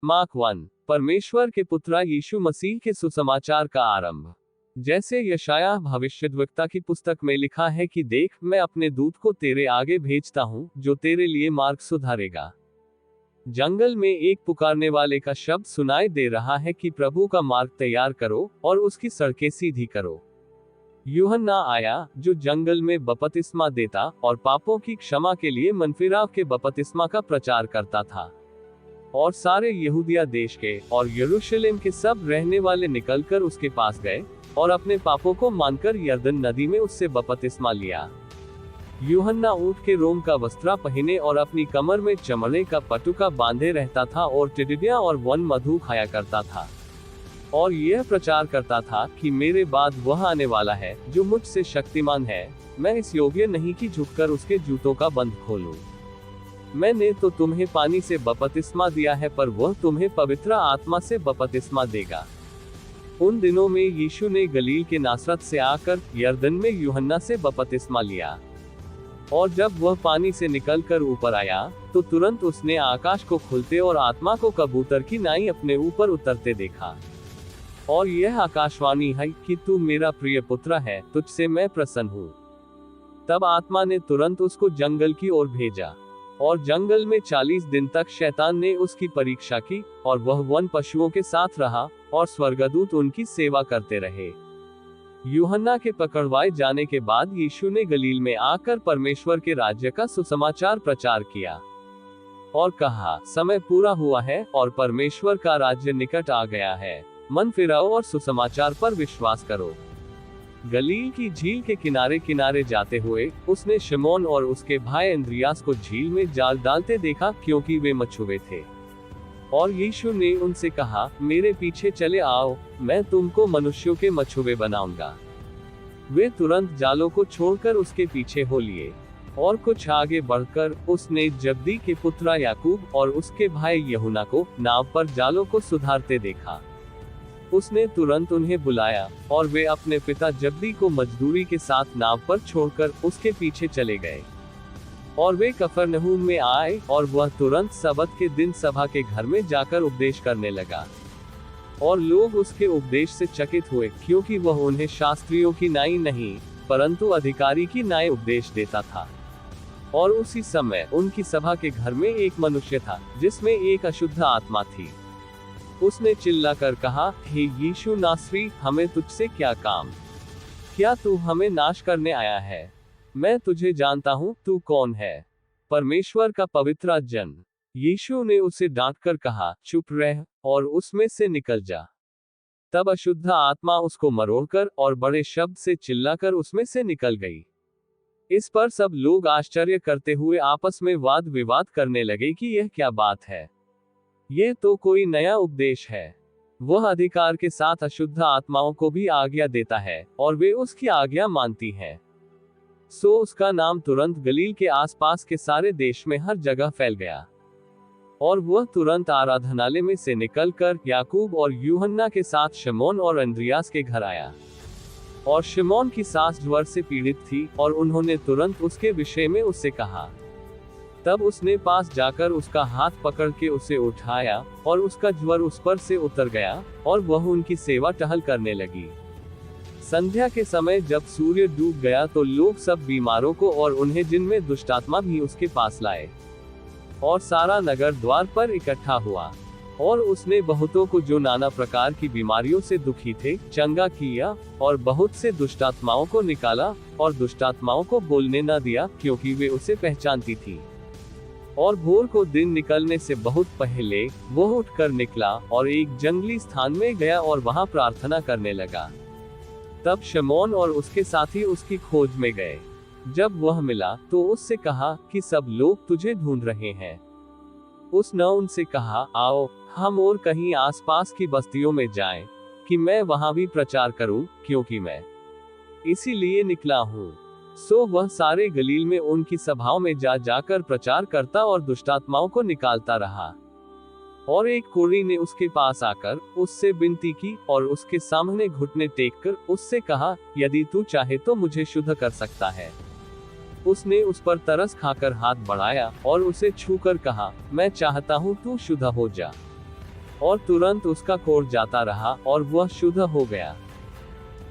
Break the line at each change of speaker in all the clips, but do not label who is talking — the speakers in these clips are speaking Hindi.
मार्क 1। परमेश्वर के पुत्र यीशु मसीह के सुसमाचार का आरंभ। जैसे यशायाह भविष्यद्वक्ता की पुस्तक में लिखा है कि देख, मैं अपने दूत को तेरे आगे भेजता हूं, जो तेरे लिए मार्ग सुधारेगा। जंगल में एक पुकारने वाले का शब्द सुनाई दे रहा है कि प्रभु का मार्ग तैयार करो और उसकी सड़कें सीधी करो। यूहन्ना आया, जो जंगल में बपतिस्मा देता और पापों की क्षमा के लिए मनफिराव के बपतिस्मा का प्रचार करता था। और सारे यहूदिया देश के और यरूशलेम के सब रहने वाले निकलकर उसके पास गए और अपने पापों को मानकर यरदन नदी में उससे बपतिस्मा लिया। यूहन्ना ऊंट के रोम का वस्त्र पहने और अपनी कमर में चमड़े का पटुका बांधे रहता था और टिड्डियां और वन मधु खाया करता था। और यह प्रचार करता था कि मेरे बाद वह आने वाला है, जो मुझसे शक्तिमान है, मैं इस योग्य नहीं कि झुककर उसके जूतों का बंध खोलूं। मैंने तो तुम्हें पानी से बपतिस्मा दिया है, पर वह तुम्हें पवित्र आत्मा से बपतिस्मा देगा। उन दिनों में यीशु ने गलील के नासरत से आकर यरदन में यूहन्ना से बपतिस्मा लिया। और जब वह पानी से निकलकर ऊपर आया, तो तुरंत उसने आकाश को खुलते और आत्मा को कबूतर की नाई अपने ऊपर उतरते देखा। और यह आकाशवाणी है कि तू मेरा प्रिय पुत्र है, तुझसे मैं प्रसन्न हूँ। तब आत्मा ने तुरंत उसको जंगल की ओर भेजा। और जंगल में 40 दिन तक शैतान ने उसकी परीक्षा की, और वह वन पशुओं के साथ रहा, और स्वर्गदूत उनकी सेवा करते रहे। यूहन्ना के पकड़वाए जाने के बाद यीशु ने गलील में आकर परमेश्वर के राज्य का सुसमाचार प्रचार किया और कहा, समय पूरा हुआ है और परमेश्वर का राज्य निकट आ गया है। मन फिराओ और सुसमाचार पर विश्वास करो। गलील की झील के किनारे किनारे जाते हुए उसने शिमोन और उसके भाई अंद्रियास को झील में जाल डालते देखा, क्योंकि वे मछुए थे। और यीशु ने उनसे कहा, मेरे पीछे चले आओ, मैं तुमको मनुष्यों के मछुए बनाऊंगा। वे तुरंत जालों को छोड़कर उसके पीछे हो लिए। और कुछ आगे बढ़कर उसने जब्दी के पुत्र याकूब और उसके भाई यूहन्ना को नाव पर जालों को सुधारते देखा। उसने तुरंत उन्हें बुलाया, और वे अपने पिता जब्दी को मजदूरी के साथ नाव पर छोड़कर उसके पीछे चले गए। और वे कफरनहूम में आए, और वह तुरंत सबत के दिन सभा के घर में जाकर उपदेश करने लगा। और लोग उसके उपदेश से चकित हुए, क्योंकि वह उन्हें शास्त्रियों की नाई नहीं, परंतु अधिकारी की नाई उपदेश देता था। और उसी समय उनकी सभा के घर में एक मनुष्य था, जिसमें एक अशुद्ध आत्मा थी। उसने चिल्लाकर कहा, हे यीशु नासरी, हमें तुझसे क्या काम? क्या तू हमें नाश करने आया है? मैं तुझे जानता हूँ, तू कौन है, परमेश्वर का पवित्र जन। यीशु ने उसे डांटकर कहा, चुप रह और उसमें से निकल जा। तब अशुद्ध आत्मा उसको मरोड़कर और बड़े शब्द से चिल्लाकर उसमें से निकल गई। इस पर सब लोग आश्चर्य करते हुए आपस में वाद विवाद करने लगे कि यह क्या बात है, यह तो कोई नया उपदेश है। वह अधिकार के साथ अशुद्ध आत्माओं को भी आज्ञा देता है, और वे उसकी आज्ञा मानती हैं। सो उसका नाम तुरंत गलील के आसपास के सारे देश में हर जगह फैल गया। और वह तुरंत आराधनालय में से निकलकर याकूब और यूहन्ना के साथ शिमोन और अंद्रियास के घर आया। और शिमोन की सास ज्वर से पीड़ित थी, और उन्होंने तुरंत उसके विषय में उससे कहा। तब उसने पास जाकर उसका हाथ पकड़ के उसे उठाया, और उसका ज्वर उस पर से उतर गया, और वह उनकी सेवा टहल करने लगी। संध्या के समय जब सूर्य डूब गया, तो लोग सब बीमारों को और उन्हें जिनमें दुष्टात्मा भी उसके पास लाए। और सारा नगर द्वार पर इकट्ठा हुआ। और उसने बहुतों को जो नाना प्रकार की बीमारियों से दुखी थे, चंगा किया, और बहुत से दुष्टात्माओं को निकाला, और दुष्टात्माओं को बोलने न दिया, क्योंकि वे उसे पहचानती थी। और भोर को दिन निकलने से बहुत पहले वह उठकर निकला और एक जंगली स्थान में गया और वहां प्रार्थना करने लगा। तब शिमोन और उसके साथी उसकी खोज में गए। जब वह मिला तो उससे कहा कि सब लोग तुझे ढूंढ रहे हैं। उसने उनसे कहा, आओ हम और कहीं आसपास की बस्तियों में जाएं, कि मैं वहां भी प्रचार करूं, क्योंकि मैं इसीलिए निकला हूं। सो वह सारे गलील में उनकी सभाओं में जाकर प्रचार करता और दुष्टात्माओं को निकालता रहा। और एक कोढ़ी ने उसके पास आकर उससे विनती की और उसके सामने घुटने टेककर उससे कहा, यदि तू चाहे तो मुझे शुद्ध कर सकता है। उसने उस पर तरस खाकर हाथ बढ़ाया और उसे छूकर कहा, मैं चाहता हूँ तू शुद्ध हो जा। और तुरंत उसका कोढ़ जाता रहा और वह शुद्ध हो गया।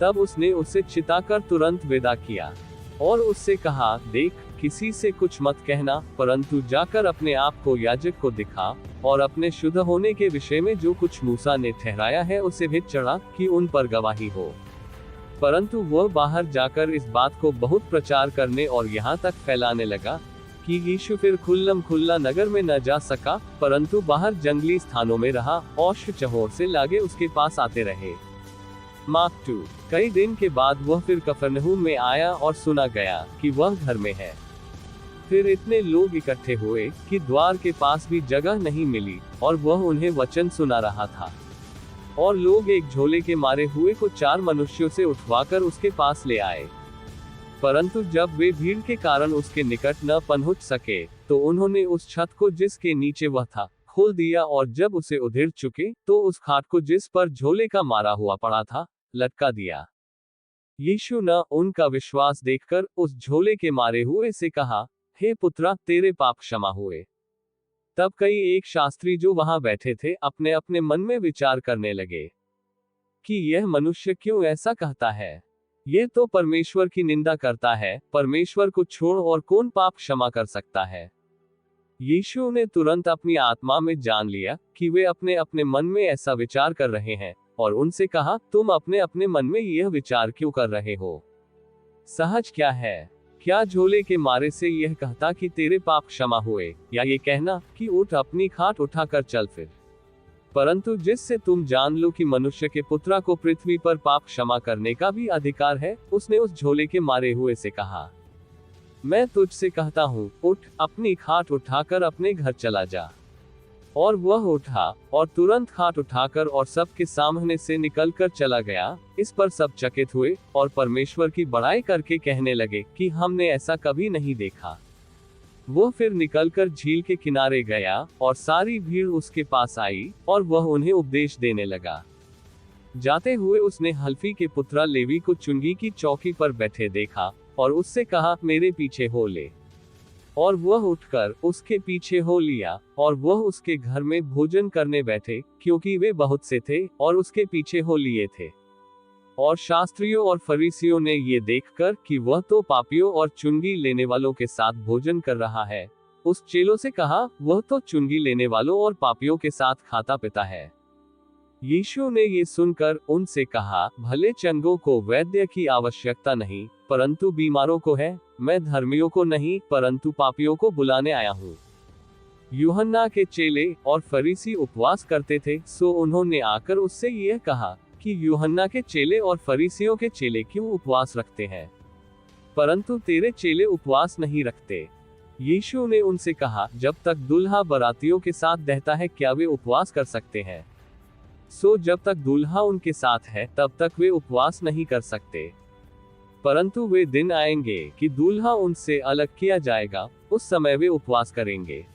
तब उसने उसे चिताकर तुरंत विदा किया और उससे कहा, देख, किसी से कुछ मत कहना, परंतु जाकर अपने आप को याजक को दिखा और अपने शुद्ध होने के विषय में जो कुछ मूसा ने ठहराया है उसे भी चढ़ा, कि उन पर गवाही हो। परंतु वह बाहर जाकर इस बात को बहुत प्रचार करने और यहाँ तक फैलाने लगा कि यीशु फिर खुल्लम खुल्ला नगर में न जा सका, परंतु बाहर जंगली स्थानों में रहा और चहोर से लागे उसके पास आते रहे। मार्क 2। कई दिन के बाद वह फिर कफरनहूम में आया और सुना गया कि वह घर में है। फिर इतने लोग इकट्ठे हुए कि द्वार के पास भी जगह नहीं मिली और वह उन्हें वचन सुना रहा था। और लोग एक झोले के मारे हुए को 4 मनुष्यों से उठवाकर उसके पास ले आए। परंतु जब वे भीड़ के कारण उसके निकट न पहुंच सके, तो उन्होंने उस छत को जिसके नीचे वह था खोल दिया, और जब उसे उधेड़ चुके तो उस खाट को जिस पर झोले का मारा हुआ पड़ा था लटका दिया। यीशु ने उनका विश्वास देखकर उस झोले के मारे हुए से कहा, हे पुत्रा, तेरे पाप क्षमा हुए। तब कई एक शास्त्री जो वहां बैठे थे अपने अपने मन में विचार करने लगे कि यह मनुष्य क्यों ऐसा कहता है। ये तो परमेश्वर की निंदा करता है। परमेश्वर को छोड़ और कौन पाप क्षमा कर सकता है। यीशु ने तुरंत अपनी आत्मा में जान लिया कि वे अपने अपने मन में ऐसा विचार कर रहे हैं, और उनसे कहा, तुम अपने अपने मन में यह विचार क्यों कर रहे हो? सहज क्या है? क्या झोले के मारे से यह कहता कि तेरे पाप क्षमा हुए, या ये कहना कि उठ, अपनी खाट उठाकर चल फिर? परंतु जिससे तुम जान लो कि मनुष्य के पुत्रा को पृथ्वी पर पाप क्षमा करने का भी अधिकार है, उसने उस झोले के मारे हुए से कहा, मैं तुझसे कहता हूँ, उठ, अपनी खाट उठाकर अपने घर चला जा। और वह उठा और तुरंत खाट उठाकर और सबके सामने से निकलकर चला गया। इस पर सब चकित हुए और परमेश्वर की बड़ाई करके कहने लगे कि हमने ऐसा कभी नहीं देखा। वह फिर निकलकर झील के किनारे गया और सारी भीड़ उसके पास आई और वह उन्हें उपदेश देने लगा। जाते हुए उसने हल्फी के पुत्रा लेवी को चुंगी की चौकी पर बैठे देखा और उससे कहा, मेरे पीछे हो ले। और वह उठकर उसके पीछे हो लिया और वह उसके घर में भोजन करने बैठे, क्योंकि वे बहुत से थे और उसके पीछे हो लिए थे। और शास्त्रियों और फरीसियों ने ये देखकर कि वह तो पापियों और चुंगी लेने वालों के साथ भोजन कर रहा है, उस चेलों से कहा, वह तो चुंगी लेने वालों और पापियों के साथ खाता पीता है। यीशु ने ये सुनकर उनसे कहा, भले चंगों को वैद्य की आवश्यकता नहीं, परंतु बीमारों को है। मैं धर्मियों को नहीं, परंतु पापियों को बुलाने आया हूँ। यूहन्ना के चेले और फरीसी उपवास करते थे, सो उन्होंने आकर उससे यह कहा कि यूहन्ना के चेले और फरीसियों के चेले क्यों उपवास रखते हैं, परंतु तेरे चेले उपवास नहीं रखते। यीशु ने उनसे कहा, जब तक दूल्हा बारातियों के साथ रहता है क्या वे उपवास कर सकते हैं? सो जब तक दूल्हा उनके साथ है तब तक वे उपवास नहीं कर सकते। परंतु वे दिन आएंगे कि दूल्हा उनसे अलग किया जाएगा, उस समय वे उपवास करेंगे।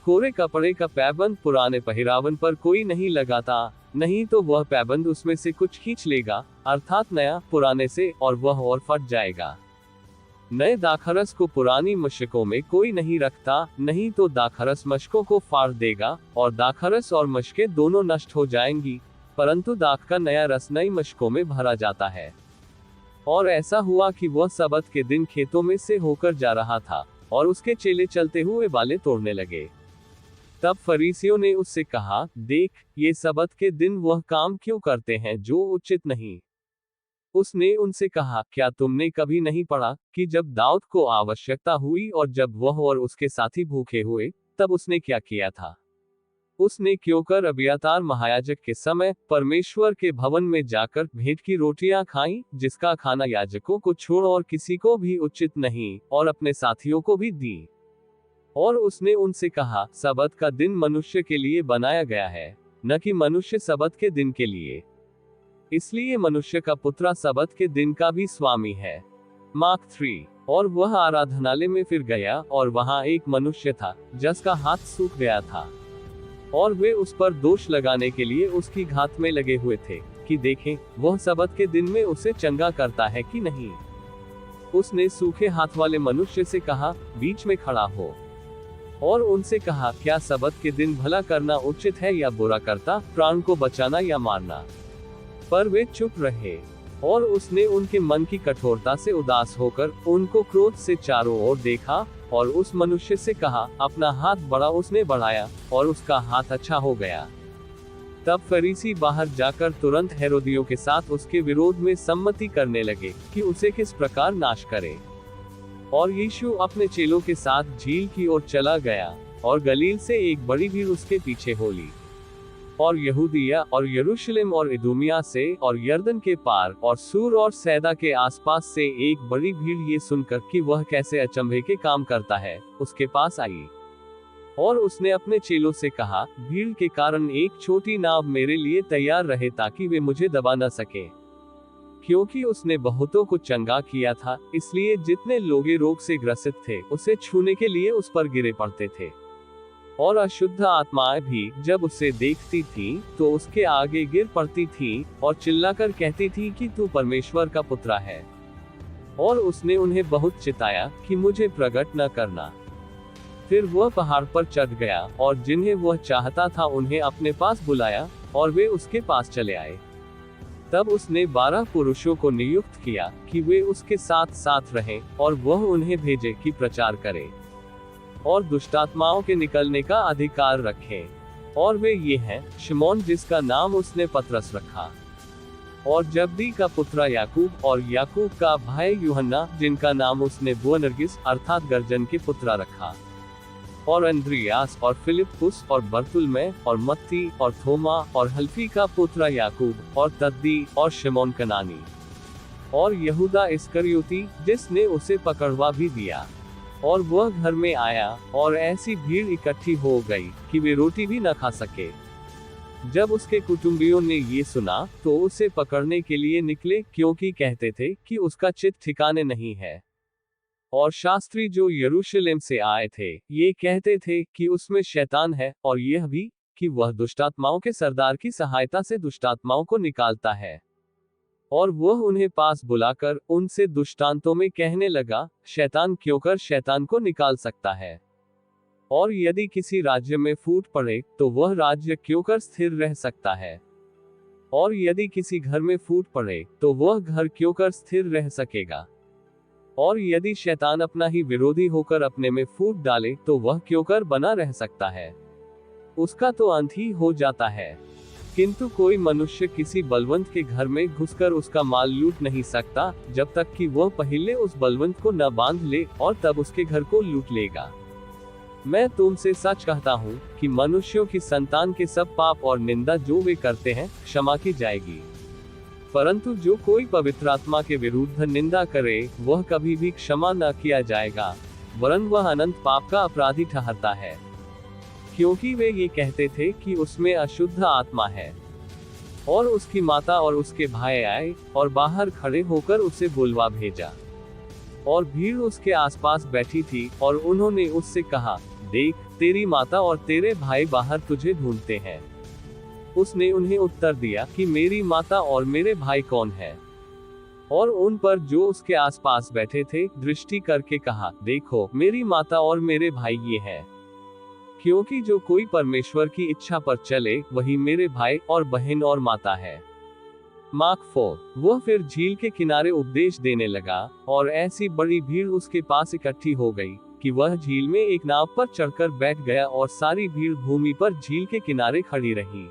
कोरे कपड़े का पैबंद पुराने पहिरावन पर कोई नहीं लगाता, नहीं तो वह पैबंद उसमें से कुछ खींच लेगा, अर्थात नया पुराने से, और वह और फट जाएगा। नए दाखरस को पुरानी मशकों में कोई नहीं रखता, नहीं तो दाखरस मशकों को फाड़ देगा और दाखरस और मशकें दोनों नष्ट हो जाएंगी, परंतु दाख का नया रस नई मशकों में भरा जाता है। और ऐसा हुआ कि वह सबत के दिन खेतों में से होकर जा रहा था और उसके चेले चलते हुए बालें तोड़ने लगे। तब फरीसियों ने उससे कहा, देख, ये सबत के दिन वह काम क्यों करते हैं जो उचित नहीं। उसने उनसे कहा, क्या तुमने कभी नहीं पढ़ा कि जब दाऊद को आवश्यकता हुई और जब वह और उसके साथी भूखे हुए, तब उसने क्या किया था? उसने क्योंकर अबियातार महायाजक के समय परमेश्वर के भवन में जाकर भेंट की रोटियां खाई, जिसका खाना याजकों को छोड़ और किसी को भी उचित नहीं, और अपने साथियों को भी दी। और उसने उनसे कहा, सबत का दिन मनुष्य के लिए बनाया गया है, न कि मनुष्य सबत के दिन के लिए। इसलिए मनुष्य का पुत्रा सबत के दिन का भी स्वामी है। मार्क 3। और वह आराधनालय में फिर गया और वहां एक मनुष्य था जिसका हाथ सूख गया था, और वे उस पर दोष लगाने के लिए उसकी घात में लगे हुए थे कि देखें वह सबत के दिन में उसे चंगा करता है कि नहीं। उसने सूखे हाथ वाले मनुष्य से कहा, बीच में खड़ा हो। और उनसे कहा, क्या सबत के दिन भला करना उचित है या बुरा करता, प्राण को बचाना या मारना? पर वे चुप रहे। और उसने उनके मन की कठोरता से उदास होकर उनको क्रोध से चारों ओर देखा और उस मनुष्य से कहा, अपना हाथ बढ़ा। उसने बढ़ाया और उसका हाथ अच्छा हो गया। तब फरीसी बाहर जाकर तुरंत हेरोदियों के साथ उसके विरोध में सम्मति करने लगे कि उसे किस प्रकार नाश करें। और यीशु अपने चेलों के साथ झील की ओर चला गया और गलील से एक बड़ी भीड़ उसके पीछे हो ली। और यहूदिया और यरूशलेम और इदुमिया से और यरदन के पार और सूर और सैदा के आसपास से एक बड़ी भीड़ ये सुनकर कि वह कैसे अचंभे के काम करता है, उसके पास आई। और उसने अपने चेलों से कहा, भीड़ के कारण एक छोटी नाव मेरे लिए तैयार रहे ताकि वे मुझे दबा न सके। क्योंकि उसने बहुतों को चंगा किया था, इसलिए जितने लोग रोग से ग्रसित थे उसे छूने के लिए उस पर गिरे पड़ते थे। और अशुद्ध आत्माएं भी जब उसे देखती थीं, तो उसके आगे गिर पड़ती थीं और चिल्लाकर कहती थीं कि तू परमेश्वर का पुत्र है। और उसने उन्हें बहुत चिताया कि मुझे प्रकट न करना। फिर वह पहाड़ पर चढ़ गया और जिन्हें वह चाहता था उन्हें अपने पास बुलाया और वे उसके पास चले आए। तब उसने 12 पुरुषों को नियुक्त किया कि वे उसके साथ साथ रहें और वह उन्हें भेजे कि प्रचार करें और दुष्टात्माओं के निकलने का अधिकार रखें। और वे ये हैं, शिमोन जिसका नाम उसने पतरस रखा, और जब्दी का पुत्र याकूब, और याकूब का भाई यूहन्ना जिनका नाम उसने बोअनर्गिस अर्थात गर्जन के पुत्र रखा, और अंद्रियास और फिलिप्पुस और बर्तुल्मै और मत्ती और थोमा और हल्फी का पुत्र याकूब और तद्दी और शिमोन कनानी, और यहूदा इस्करियोती जिसने उसे पकड़वा भी दिया। और वह घर में आया और ऐसी भीड़ इकट्ठी हो गई कि वे रोटी भी न खा सके। जब उसके कुटुंबियों ने ये सुना तो उसे पकड़ने के लिए निकले, क्योंकि कहते थे कि उसका चित्त ठिकाने नहीं है। और शास्त्री जो यरूशलेम से आए थे ये कहते थे कि उसमें शैतान है, और यह भी कि वह दुष्टात्माओं के सरदार की सहायता से दुष्टात्माओं को निकालता है। और वह उन्हें पास बुलाकर उनसे दृष्टांतों में कहने लगा, शैतान क्यों कर शैतान को निकाल सकता है? और यदि किसी राज्य में फूट पड़े तो वह राज्य क्यों कर स्थिर रह सकता है? और यदि किसी घर में फूट पड़े तो वह घर क्यों कर स्थिर रह सकेगा? और यदि शैतान अपना ही विरोधी होकर अपने में फूट डाले तो वह क्यों कर बना रह सकता है? उसका तो अंत ही हो जाता है। किंतु कोई मनुष्य किसी बलवंत के घर में घुसकर उसका माल लूट नहीं सकता, जब तक कि वह पहले उस बलवंत को न बांध ले, और तब उसके घर को लूट लेगा। मैं तुमसे सच कहता हूँ कि मनुष्यों की संतान के सब पाप और निंदा जो वे करते हैं क्षमा की जाएगी, परंतु जो कोई पवित्र आत्मा के विरुद्ध निंदा करे वह कभी भी क्षमा न किया जाएगा, वरन वह अनंत पाप का अपराधी ठहरता है। क्योंकि वे ये कहते थे कि उसमें अशुद्ध आत्मा है। और उसकी माता और उसके भाई आए और बाहर खड़े होकर उसे बुलवा भेजा। और भीड़ उसके आसपास बैठी थी, और उन्होंने उससे कहा, देख, तेरी माता और तेरे भाई बाहर तुझे ढूंढते हैं। उसने उन्हें उत्तर दिया कि मेरी माता और मेरे भाई कौन है? और उन पर जो उसके आसपास बैठे थे दृष्टि करके कहा, देखो, मेरी माता और मेरे भाई ये हैं। क्योंकि जो कोई परमेश्वर की इच्छा पर चले वही मेरे भाई और बहन और माता है। मार्क 4। वह फिर झील के किनारे उपदेश देने लगा, और ऐसी बड़ी भीड़ उसके पास इकट्ठी हो गई कि वह झील में एक नाव पर चढ़कर बैठ गया, और सारी भीड़ भूमि पर झील के किनारे खड़ी रही।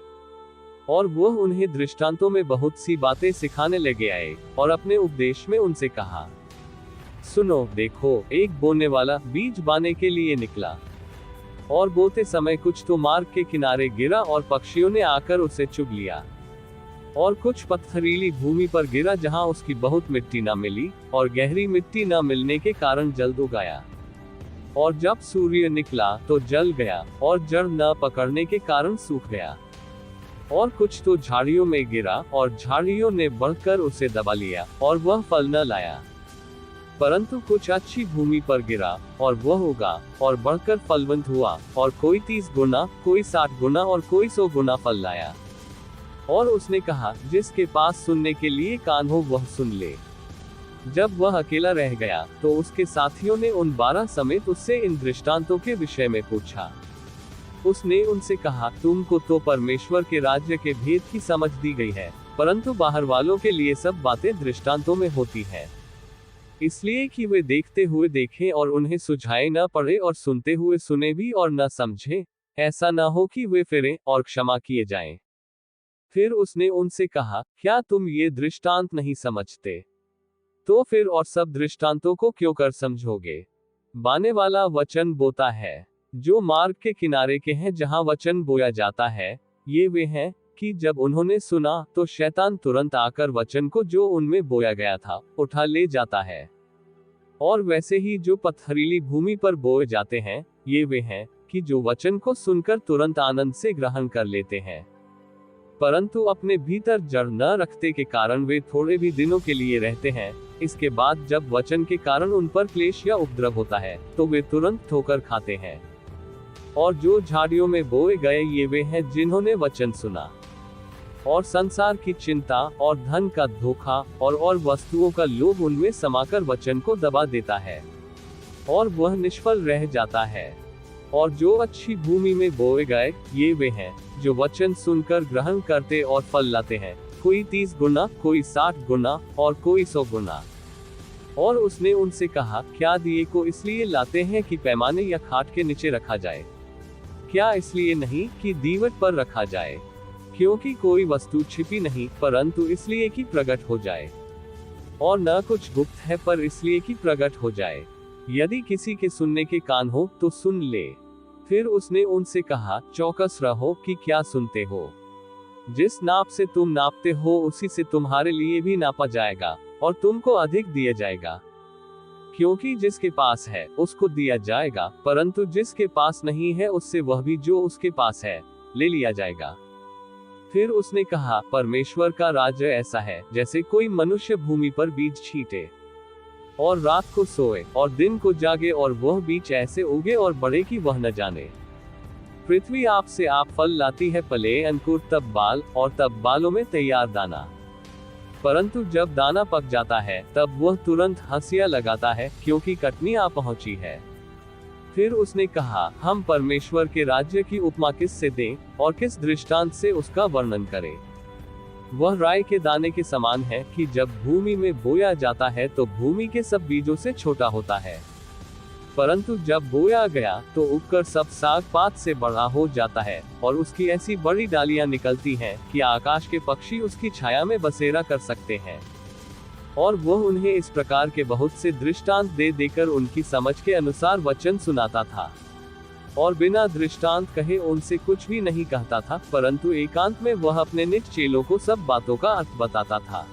और वह उन्हें दृष्टांतों में बहुत सी बातें सिखाने लगे आए, और अपने उपदेश में उनसे कहा, सुनो, देखो, एक बोने वाला बीज बाने के लिए निकला। और बोते समय कुछ तो मार्ग के किनारे गिरा और पक्षियों ने आकर उसे चुग लिया। और कुछ पत्थरीली भूमि पर गिरा जहां उसकी बहुत मिट्टी न मिली, और गहरी मिट्टी न मिलने के कारण जल्द उगाया। और जब सूर्य निकला तो जल गया, और जड़ न पकड़ने के कारण सूख गया। और कुछ तो झाड़ियों में गिरा, और झाड़ियों ने बढ़कर उसे दबा लिया, और वह फल न लाया। परंतु कुछ अच्छी भूमि पर गिरा, और वह उगा और बढ़कर फलवंत हुआ, और कोई 30 गुना, कोई 60 गुना और कोई 100 गुना फल लाया। और उसने कहा, जिसके पास सुनने के लिए कान हो वह सुन ले। जब वह अकेला रह गया तो उसके साथियों ने उन 12 समेत उससे इन दृष्टांतों के विषय में पूछा। उसने उनसे कहा, तुमको तो परमेश्वर के राज्य के भेद की समझ दी गई है, परंतु बाहर वालों के लिए सब बातें दृष्टांतों में होती हैं, इसलिए कि वे देखते हुए देखें और उन्हें सुझाए न पड़े, और सुनते हुए सुने भी और न समझें, ऐसा न हो कि वे फिरें और क्षमा किए जाएं। फिर उसने उनसे कहा, क्या तुम ये दृष्टांत नहीं समझते? तो फिर और सब दृष्टांतों को क्यों कर समझोगे? बाने वाला वचन बोता है। जो मार्ग के किनारे के हैं जहां वचन बोया जाता है, ये वे हैं कि जब उन्होंने सुना तो शैतान तुरंत आकर वचन को जो उनमें बोया गया था उठा ले जाता है। और वैसे ही जो पथरीली भूमि पर बोए जाते हैं, ये वे हैं कि जो वचन को सुनकर तुरंत आनंद से ग्रहण कर लेते हैं, परंतु अपने भीतर जड़ न रखते के कारण वे थोड़े भी दिनों के लिए रहते हैं। इसके बाद जब वचन के कारण उन पर क्लेश या उपद्रव होता है तो वे तुरंत ठोकर खाते हैं। और जो झाड़ियों में बोए गए, ये वे हैं जिन्होंने वचन सुना और संसार की चिंता और धन का धोखा और वस्तुओं का लोभ उनमें समाकर वचन को दबा देता है और वह निष्फल रह जाता है। और जो अच्छी भूमि में बोए गए, ये वे हैं जो वचन सुनकर ग्रहण करते और फल लाते हैं, कोई 30 गुना, कोई 60 गुना और कोई 100 गुना। और उसने उनसे कहा, क्या दिए को इसलिए लाते हैं कि पैमाने या खाट के नीचे रखा जाए? क्या इसलिए नहीं कि दीवट पर रखा जाए? क्योंकि कोई वस्तु छिपी नहीं, परंतु इसलिए कि प्रकट हो जाए। और न कुछ गुप्त है, पर इसलिए कि प्रकट हो जाए। यदि किसी के सुनने के कान हो तो सुन ले। फिर उसने उनसे कहा, चौकस रहो कि क्या सुनते हो। जिस नाप से तुम नापते हो उसी से तुम्हारे लिए भी नापा जाएगा और तुमको अधिक दिया जाएगा। क्योंकि जिसके पास है उसको दिया जाएगा, परंतु जिसके पास नहीं है उससे वह भी जो उसके पास है ले लिया जाएगा। फिर उसने कहा, परमेश्वर का राज्य ऐसा है जैसे कोई मनुष्य भूमि पर बीज छींटे और रात को सोए और दिन को जागे, और वह बीज ऐसे उगे और बढ़े कि वह न जाने। पृथ्वी आप से आप फल लाती है, पले अंकुर तब बाल, और तब बालों में तैयार दाना। परंतु जब दाना पक जाता है तब वह तुरंत हंसिया लगाता है, क्योंकि कटनी आ पहुंची है। फिर उसने कहा, हम परमेश्वर के राज्य की उपमा किस से दें और किस दृष्टांत से उसका वर्णन करें? वह राई के दाने के समान है कि जब भूमि में बोया जाता है तो भूमि के सब बीजों से छोटा होता है, परंतु जब बोया गया तो उगकर सब साग पात से बड़ा हो जाता है और उसकी ऐसी बड़ी डालियां निकलती हैं कि आकाश के पक्षी उसकी छाया में बसेरा कर सकते हैं। और वह उन्हें इस प्रकार के बहुत से दृष्टांत दे देकर उनकी समझ के अनुसार वचन सुनाता था, और बिना दृष्टांत कहे उनसे कुछ भी नहीं कहता था, परंतु एकांत में वह अपने निज चेलों को सब बातों का अर्थ बताता था।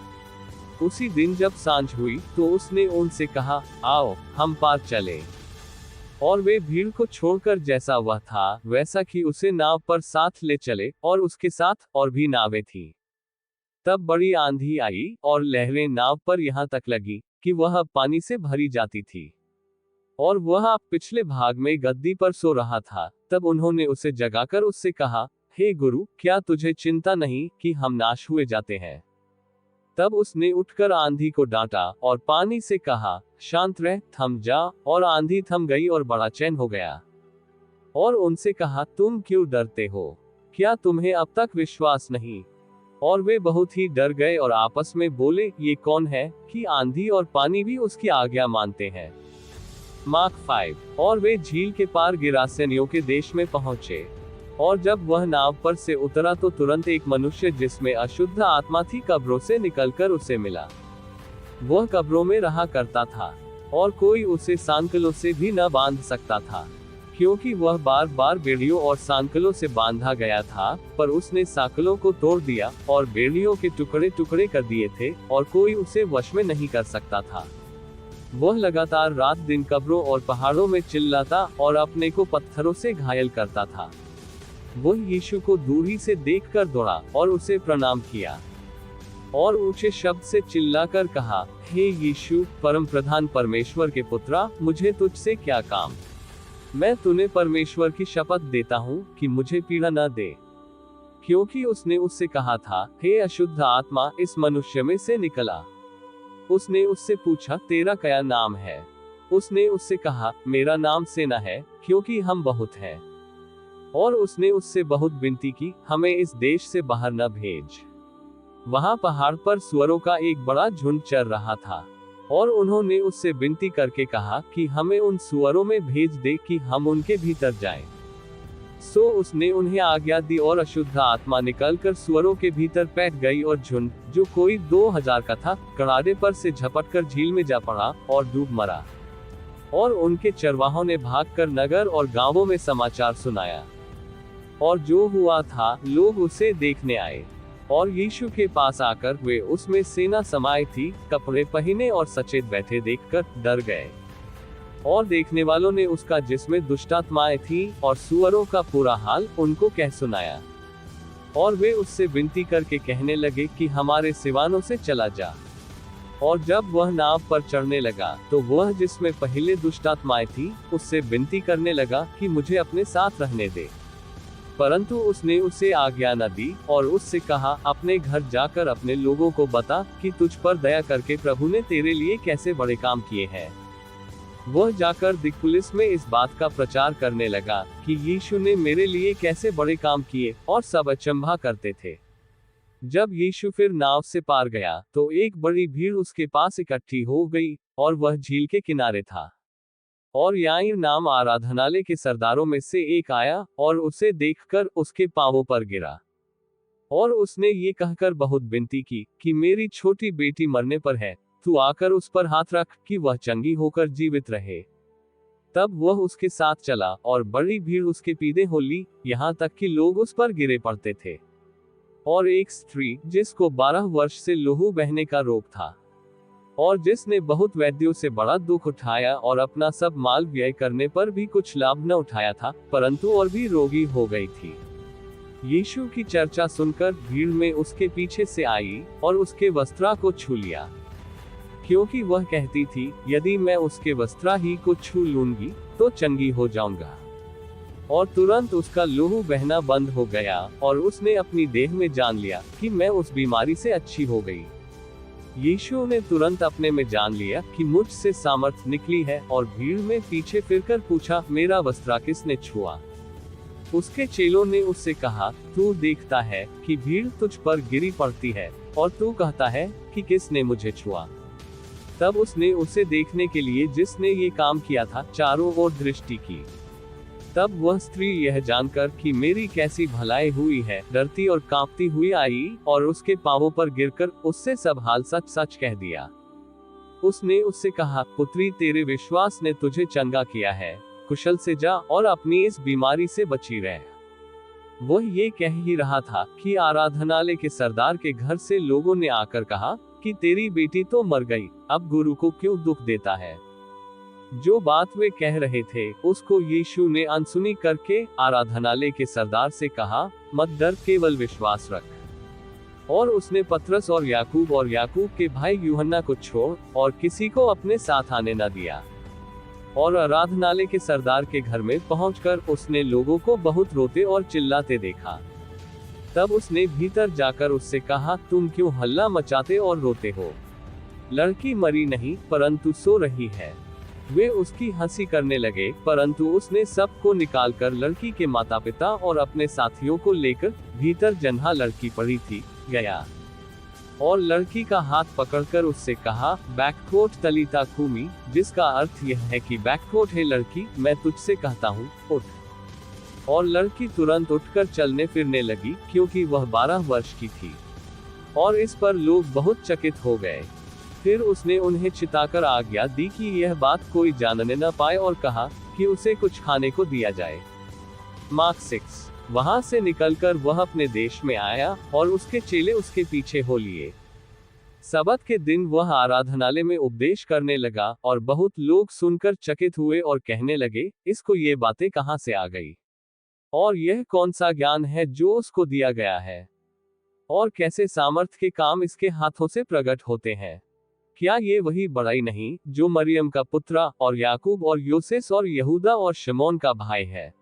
उसी दिन जब सांझ हुई तो उसने उनसे कहा, आओ हम पार चले। और वे भीड़ को छोड़कर जैसा वह था वैसा कि उसे नाव पर साथ ले चले, और उसके साथ और भी नावें थीं। तब बड़ी आंधी आई और लहरें नाव पर यहाँ तक लगी कि वह अब पानी से भरी जाती थी, और वह पिछले भाग में गद्दी पर सो रहा था। तब उन्होंने उसे जगाकर उससे कहा, हे गुरु, क्या तुझे चिंता नहीं कि हम नाश हुए जाते हैं? तब उसने उठकर आंधी को डांटा और पानी से कहा, शांत रह, थम जा। और आंधी थम गई और बड़ा चैन हो गया। और उनसे कहा, तुम क्यों डरते हो? क्या तुम्हें अब तक विश्वास नहीं? और वे बहुत ही डर गए और आपस में बोले, ये कौन है कि आंधी और पानी भी उसकी आज्ञा मानते हैं? मार्क 5। और वे झील के पार गिरासेनियों के देश में पहुंचे। और जब वह नाव पर से उतरा तो तुरंत एक मनुष्य जिसमें अशुद्ध आत्मा थी कब्रों से निकलकर उसे मिला। वह कब्रों में रहा करता था और कोई उसे सांकलों से भी न बांध सकता था, क्योंकि वह बार बार बेड़ियों और सांकलों से बांधा गया था। पर उसने सांकलों को तोड़ दिया और बेड़ियों के टुकड़े टुकड़े कर दिए थे, और कोई उसे वश में नहीं कर सकता था। वह लगातार रात दिन कब्रों और पहाड़ों में चिल्लाता और अपने को पत्थरों से घायल करता था। वह यीशु को दूर ही से देखकर दौड़ा और उसे प्रणाम किया और ऊंचे शब्द से चिल्लाकर कहा, हे यीशु, परम प्रधान परमेश्वर के पुत्रा, मुझे तुझसे क्या काम? मैं तूने परमेश्वर की शपथ देता हूँ कि मुझे पीड़ा न दे। क्योंकि उसने उससे कहा था, हे अशुद्ध आत्मा, इस मनुष्य में से निकला। उसने उससे पूछा, तेरा क्या नाम है? उसने उससे कहा, मेरा नाम सेना है, क्योंकि हम बहुत हैं। और उसने उससे बहुत विनती की, हमें इस देश से बाहर न भेज। वहां पहाड़ पर सुअरों का एक बड़ा झुंड चर रहा था, और उन्होंने उससे विनती करके कहा कि हमें उन सुअरों में भेज दे कि हम उनके भीतर जाएं। सो उसने उन्हें आज्ञा दी और अशुद्ध आत्मा निकलकर सुअरों के भीतर बैठ गई और झुंड, जो कोई 2000 का था, कड़ाड़े पर से झपटकर झील में जा पड़ा और डूब मरा। और उनके चरवाहों ने भागकर नगर और गांवों में समाचार सुनाया। और जो हुआ था, लोग उसे देखने आए, और यीशु के पास आकर वे उसमें सेना समाये थी, कपड़े पहने और सचेत बैठे देखकर डर गए। और देखने वालों ने उसका जिसमें दुष्टात्माएं थी और सुअरों का पूरा हाल उनको कह सुनाया। और वे उससे विनती करके कहने लगे कि हमारे सिवानों से चला जा। और जब वह नाव पर चढ़ने लगा, तो वह जिसमें पहले दुष्टात्माएं थी, उससे विनती करने लगा कि मुझे अपने साथ रहने दे। परंतु उसने उसे आज्ञा न दी, और उससे कहा, अपने घर जाकर अपने लोगों को बता कि तुझ पर दया करके प्रभु ने तेरे लिए कैसे बड़े काम किए हैं। वह जाकर दिक्पुलिस में इस बात का प्रचार करने लगा कि यीशु ने मेरे लिए कैसे बड़े काम किए, और सब अचंभा करते थे। जब यीशु फिर नाव से पार गया, तो एक बड़ी भीड़ उसके पास इकट्ठी हो गई, और वह झील के किनारे था। और याईर नाम आराधनालय के सरदारों में से एक आया, और उसे देखकर उसके पांवों पर गिरा। और उसने ये कहकर बहुत विनती की कि मेरी छोटी बेटी मरने पर है, तू आकर उस पर हाथ रख कि वह चंगी होकर जीवित रहे। तब वह उसके साथ चला, और बड़ी भीड़ उसके पीछे हो ली, यहाँ तक कि लोग उस पर गिरे पड़ते थे। और एक स्त्री, जिसको 12 वर्ष से लहू बहने का रोग था, और जिसने बहुत वैद्यों से बड़ा दुख उठाया और अपना सब माल व्यय करने पर भी कुछ लाभ न उठाया था, परंतु और भी रोगी हो गई थी, यीशु की चर्चा सुनकर भीड़ में उसके पीछे से आई, और उसके वस्त्रा को छू लिया, क्योंकि वह कहती थी, यदि मैं उसके वस्त्रा ही को छू लूंगी, तो चंगी हो जाऊंगा। और तुरंत उसका लहू बहना बंद हो गया, और उसने अपनी देह में जान लिया कि मैं उस बीमारी से अच्छी हो गई। यीशु ने तुरंत अपने में जान लिया कि मुझसे सामर्थ निकली है, और भीड़ में पीछे फिरकर पूछा, मेरा वस्त्रा किसने छुआ? उसके चेलों ने उससे कहा, तू देखता है कि भीड़ तुझ पर गिरी पड़ती है, और तू कहता है कि किसने मुझे छुआ? तब उसने उसे देखने के लिए जिसने ये काम किया था, चारों ओर दृष्टि की। तब वह स्त्री यह जानकर कि मेरी कैसी भलाई हुई है, डरती और कांपती हुई आई, और उसके पांवों पर गिरकर उससे सब हाल सच सच कह दिया। उसने उससे कहा, पुत्री, तेरे विश्वास ने तुझे चंगा किया है, कुशल से जा और अपनी इस बीमारी से बची रह। वह ये कह ही रहा था कि आराधनालय के सरदार के घर से लोगों ने आकर कहा कि तेरी बेटी तो मर गई, अब गुरु को क्यों दुख देता है? जो बात वे कह रहे थे, उसको यीशु ने अनसुनी करके आराधनालय के सरदार से कहा, मत डर, केवल विश्वास रख। और उसने पतरस और याकूब के भाई यूहन्ना को छोड़ और किसी को अपने साथ आने न दिया। और आराधनालय के सरदार के घर में पहुंचकर उसने लोगों को बहुत रोते और चिल्लाते देखा। तब उसने भीतर जाकर उससे कहा, तुम क्यों हल्ला मचाते और रोते हो? लड़की मरी नहीं, परंतु सो रही है। वे उसकी हंसी करने लगे, परंतु उसने सबको निकालकर लड़की के माता पिता और अपने साथियों को लेकर भीतर, जहाँ लड़की पड़ी थी, गया। और लड़की का हाथ पकड़कर उससे कहा, बैककोट तलीता कूमी, जिसका अर्थ यह है कि बैककोट है लड़की, मैं तुझसे कहता हूँ, उठ। और लड़की तुरंत उठकर चलने फिरने लगी, क्योंकि वह 12 वर्ष की थी। और इस पर लोग बहुत चकित हो गए। फिर उसने उन्हें चिताकर आज्ञा दी कि यह बात कोई जानने न पाए, और कहा कि उसे कुछ खाने को दिया जाए। मार्क 6। वहां से निकलकर वह अपने देश में आया, और उसके चेले उसके पीछे हो लिए। सबत के दिन वह आराधनालय में उपदेश करने लगा, और बहुत लोग सुनकर चकित हुए और कहने लगे, इसको ये बातें कहां से आ गई? और यह कौन सा ज्ञान है जो उसको दिया गया है? और कैसे सामर्थ के काम इसके हाथों से प्रकट होते हैं? क्या ये वही बड़ाई नहीं जो मरियम का पुत्रा और याकूब और योसेस और यहूदा और शमौन का भाई है?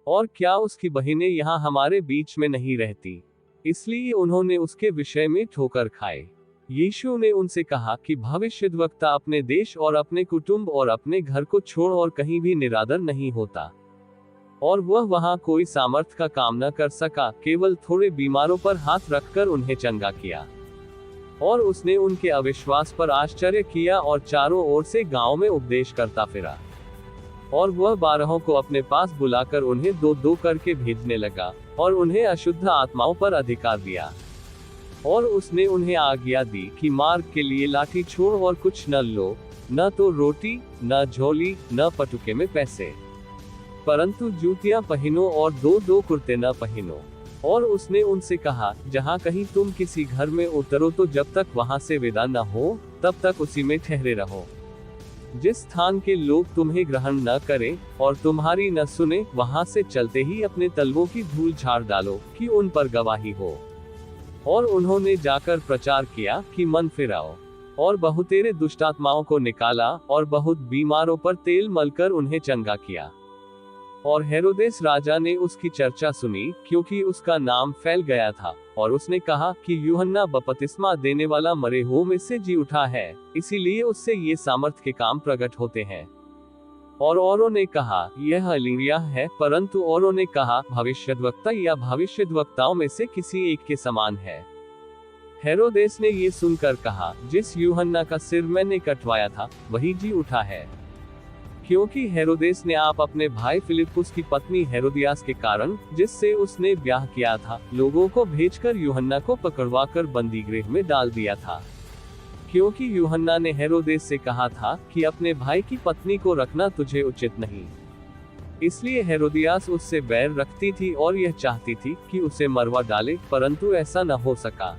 और क्या उसकी बहिनें यहाँ हमारे बीच में नहीं रहती? इसलिए उन्होंने उसके विषय में ठोकर खाए। यीशु ने उनसे कहा कि भविष्यद्वक्ता अपने देश और अपने कुटुंब और अपने घर को छोड़ और कहीं भी निरादर नहीं होता। और वह वहां कोई सामर्थ का काम न कर सका, केवल थोड़े बीमारों पर हाथ रखकर उन्हें चंगा किया। और उसने उनके अविश्वास पर आश्चर्य किया और चारों ओर से गांव में उपदेश करता फिरा। और वह 12 को अपने पास बुलाकर उन्हें दो दो करके भेजने लगा, और उन्हें अशुद्ध आत्माओं पर अधिकार दिया। और उसने उन्हें आज्ञा दी कि मार्ग के लिए लाठी छोड़ और कुछ न लो, न तो रोटी, न झोली, न पटुके में पैसे, परंतु जूतियां पहनो और 2-2 कुर्ते न पहनो। और उसने उनसे कहा, जहाँ कहीं तुम किसी घर में उतरो तो जब तक वहां से विदा न हो, तब तक उसी में ठहरे रहो। जिस स्थान के लोग तुम्हें ग्रहण न करें और तुम्हारी न सुने, वहां से चलते ही अपने तलवों की धूल झाड़ डालो, कि उन पर गवाही हो। और उन्होंने जाकर प्रचार किया कि मन फिराओ। और बहुतेरे दुष्टात्माओं को निकाला और बहुत बीमारों पर तेल मलकर उन्हें चंगा किया। और हेरोदेस राजा ने उसकी चर्चा सुनी, क्योंकि उसका नाम फैल गया था। और उसने कहा कि यूहन्ना बपतिस्मा देने वाला मरे हुओं में से जी उठा है, इसीलिए उससे ये सामर्थ के काम प्रकट होते हैं। और औरों ने कहा, यह एलिय्याह है, परंतु औरों ने कहा, भविष्यद्वक्ता या भविष्यद्वक्ताओं में से किसी एक के समान है। हेरोदेस ने ये सुनकर कहा, जिस यूहन्ना का सिर मैंने कटवाया था, वही जी उठा है। क्योंकि हेरोदेस ने आप अपने भाई फिलिप्पुस की पत्नी हेरोदियास के कारण, जिससे उसने ब्याह किया था, लोगों को भेजकर यूहन्ना को पकड़वाकर बंदी गृह में डाल दिया था। क्योंकि यूहन्ना ने हेरोदेस से कहा था कि अपने भाई की पत्नी को रखना तुझे उचित नहीं। इसलिए हेरोदियास उससे बैर रखती थी और यह चाहती थी कि उसे मरवा डाले, परंतु ऐसा न हो सका।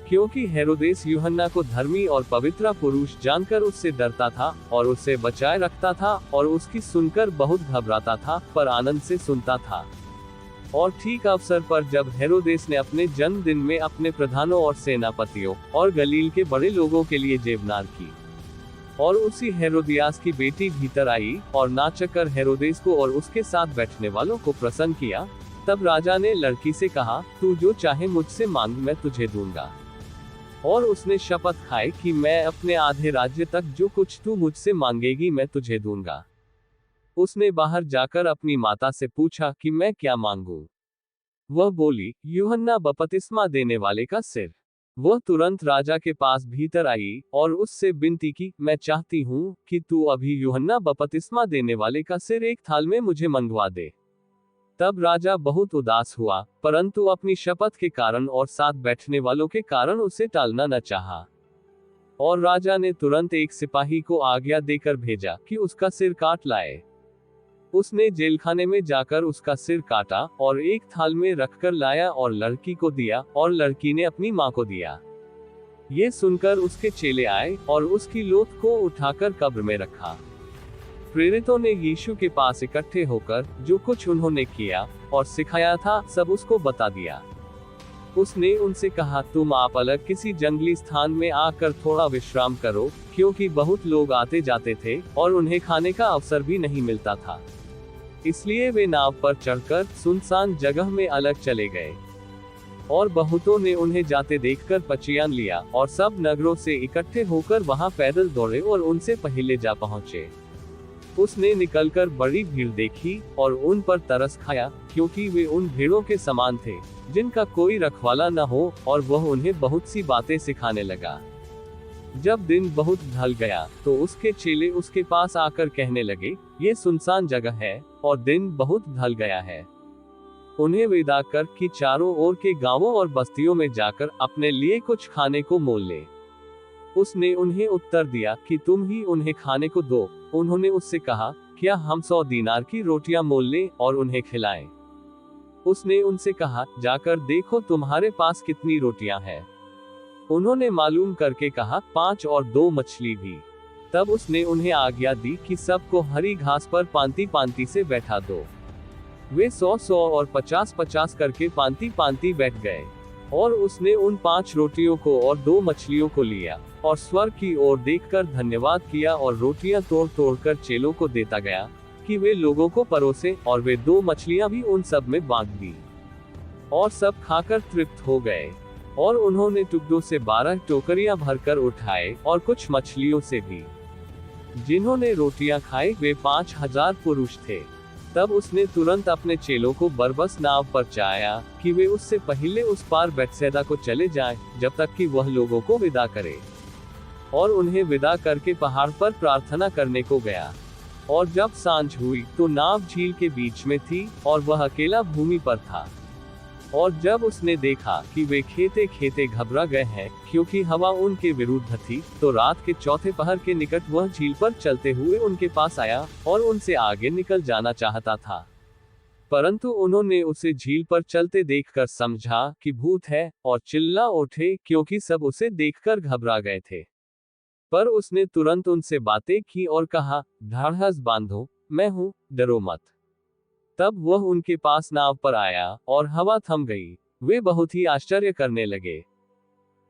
क्योंकि हेरोदेस यूहन्ना को धर्मी और पवित्र पुरुष जानकर उससे डरता था और उससे बचाए रखता था, और उसकी सुनकर बहुत घबराता था, पर आनंद से सुनता था। और ठीक अवसर पर जब हेरोदेस ने अपने जन्मदिन में अपने प्रधानों और सेनापतियों और गलील के बड़े लोगों के लिए जेबनार की, और उसी हेरोदियास की बेटी भीतर आई और नाचकर हेरोदेस को और उसके साथ बैठने वालों को प्रसन्न किया, तब राजा ने लड़की से कहा, तू जो चाहे मुझसे मांग, मैं तुझे दूंगा। और उसने शपथ खाई कि मैं अपने आधे राज्य तक जो कुछ तू मुझसे मांगेगी मैं तुझे दूंगा। उसने बाहर जाकर अपनी माता से पूछा कि मैं क्या मांगूं। वह बोली, यूहन्ना बपतिस्मा देने वाले का सिर। वह तुरंत राजा के पास भीतर आई और उससे विनती की, मैं चाहती हूँ कि तू अभी यूहन्ना बपतिस्मा देने वाले का सिर एक थाल में मुझे मंगवा दे। तब राजा बहुत उदास हुआ, परंतु अपनी शपथ के कारण और साथ बैठने वालों के कारण उसे टालना न चाहा। और राजा ने तुरंत एक सिपाही को आज्ञा देकर भेजा कि उसका सिर काट लाए। उसने जेलखाने में जाकर उसका सिर काटा और एक थाल में रखकर लाया और लड़की को दिया, और लड़की ने अपनी मां को दिया। ये सुनकर उसके चेले आए और उसकी लोथ को उठाकर कब्र में रखा। प्रेरितों ने यीशु के पास इकट्ठे होकर जो कुछ उन्होंने किया और सिखाया था, सब उसको बता दिया। उसने उनसे कहा, तुम आप अलग किसी जंगली स्थान में आकर थोड़ा विश्राम करो, क्योंकि बहुत लोग आते जाते थे और उन्हें खाने का अवसर भी नहीं मिलता था। इसलिए वे नाव पर चढ़कर सुनसान जगह में अलग चले गए। और बहुतों ने उन्हें जाते देखकर पचियान लिया, और सब नगरों से इकट्ठे होकर वहां पैदल दौड़े और उनसे पहले जा पहुंचे। उसने निकलकर बड़ी भीड़ देखी और उन पर तरस खाया, क्योंकि वे उन भेड़ों के समान थे जिनका कोई रखवाला न हो, और वह उन्हें बहुत सी बातें सिखाने लगा। जब दिन बहुत ढल गया तो उसके चेले उसके पास आकर कहने लगे, ये सुनसान जगह है और दिन बहुत ढल गया है। उन्हें विदा कर कि चारों ओर के गांवों और बस्तियों में जाकर अपने लिए कुछ खाने को मोल ले। उसने उन्हें उत्तर दिया कि तुम ही उन्हें खाने को दो। उन्होंने उससे कहा, क्या हम 100 दीनार की रोटियां मोल लें और उन्हें खिलाएं? उसने उनसे कहा, जाकर देखो तुम्हारे पास कितनी रोटियां हैं। उन्होंने मालूम करके कहा, 5 और 2 मछली भी। तब उसने उन्हें आज्ञा दी कि सबको हरी घास पर पांति पांति से बैठा दो। वे 100-100 और 50-50 करके पांति पांति बैठ गए। और उसने उन 5 रोटियों को और 2 मछलियों को लिया और स्वर्ग की ओर देखकर धन्यवाद किया और रोटियां तोड़ तोड़कर चेलों को देता गया कि वे लोगों को परोसे, और वे 2 मछलियां भी उन सब में बांट दी। और सब खाकर तृप्त हो गए। और उन्होंने टुकड़ों से 12 टोकरियां भरकर उठाए और कुछ मछलियों से भी। जिन्होंने रोटियां खाई वे 5000 पुरुष थे। तब उसने तुरंत अपने चेलों को बरबस नाव पर चाया कि वे उससे पहले उस पार बेतसैदा को चले जाएं, जब तक कि वह लोगों को विदा करे। और उन्हें विदा करके पहाड़ पर प्रार्थना करने को गया। और जब सांझ हुई तो नाव झील के बीच में थी और वह अकेला भूमि पर था। और जब उसने देखा कि वे खेते खेते घबरा गए हैं, क्योंकि हवा उनके विरुद्ध थी, तो रात के चौथे पहर के निकट वह झील पर चलते हुए उनके पास आया और उनसे आगे निकल जाना चाहता था। परंतु उन्होंने उसे झील पर चलते देखकर समझा कि भूत है और चिल्ला उठे, क्योंकि सब उसे देखकर घबरा गए थे। पर उसने तुरंत उनसे बातें की और कहा, ढाढ़स बांधो, मैं हूं, डरो मत। तब वह उनके पास नाव पर आया और हवा थम गई। वे बहुत ही आश्चर्य करने लगे,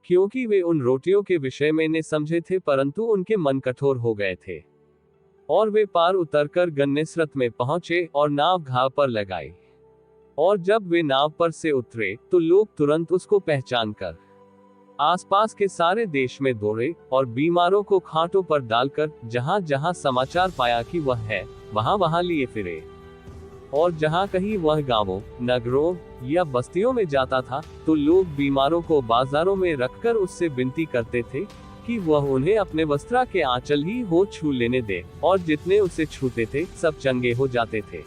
क्योंकि वे उन रोटियों के विषय में न समझे थे, परंतु उनके मन कठोर हो गए थे। और वे पार उतरकर गन्नेसरत में पहुंचे और नाव घाव पर लगाई। और जब वे नाव पर से उतरे तो लोग तुरंत उसको पहचान कर आसपास के सारे देश में दौड़े और बीमारों को खाटों पर डालकर जहां जहां समाचार पाया कि वह है, वहां वहां लिए फिरे। और जहां कहीं वह गांवों, नगरों या बस्तियों में जाता था, तो लोग बीमारों को बाजारों में रखकर उससे विनती करते थे कि वह उन्हें अपने वस्त्रा के आंचल ही हो छू लेने दे, और जितने उसे छूते थे सब चंगे हो जाते थे।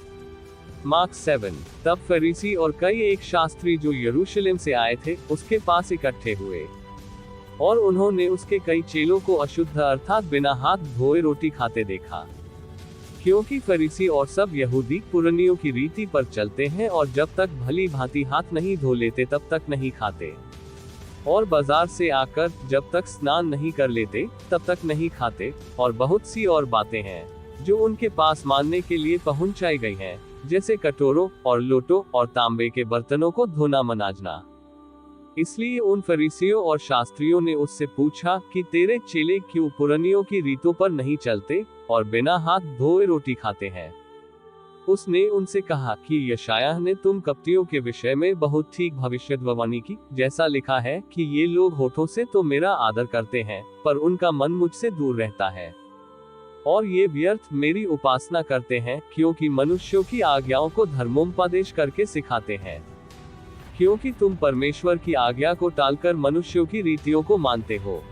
मार्क 7। तब फरीसी और कई एक शास्त्री जो यरूशलेम से आए थे उसके पास इकट्ठे हुए, और उन्होंने उसके कई चेलों को अशुद्ध अर्थात बिना हाथ धोए रोटी खाते देखा। क्योंकि फरीसी और सब यहूदी पुरानियों की रीति पर चलते हैं, और जब तक भली भांति हाथ नहीं धो लेते तब तक नहीं खाते। और बाजार से आकर जब तक स्नान नहीं कर लेते तब तक नहीं खाते। और बहुत सी और बातें हैं जो उनके पास मानने के लिए पहुंचाई गई हैं, जैसे कटोरों और लोटों और तांबे के बर्तनों को धोना मनाजना। इसलिए उन फरीसियों और शास्त्रियों ने उससे पूछा कि तेरे चेले क्यों पुरानियों की रीतों पर नहीं चलते और बिना हाथ धोए रोटी खाते हैं। उसने उनसे कहा कि यशायाह ने तुम कपटियों के विषय में बहुत ठीक भविष्यद्वाणी की, जैसा लिखा है कि ये लोग होठों से तो मेरा आदर करते हैं, पर उनका मन मुझसे दूर रहता है। और ये व्यर्थ मेरी उपासना करते हैं, क्योंकि मनुष्यों की आज्ञाओं को धर्मोपदेश करके सिखाते हैं। क्योंकि तुम परमेश्वर की आज्ञा को टालकर मनुष्यों की रीतियों को मानते हो।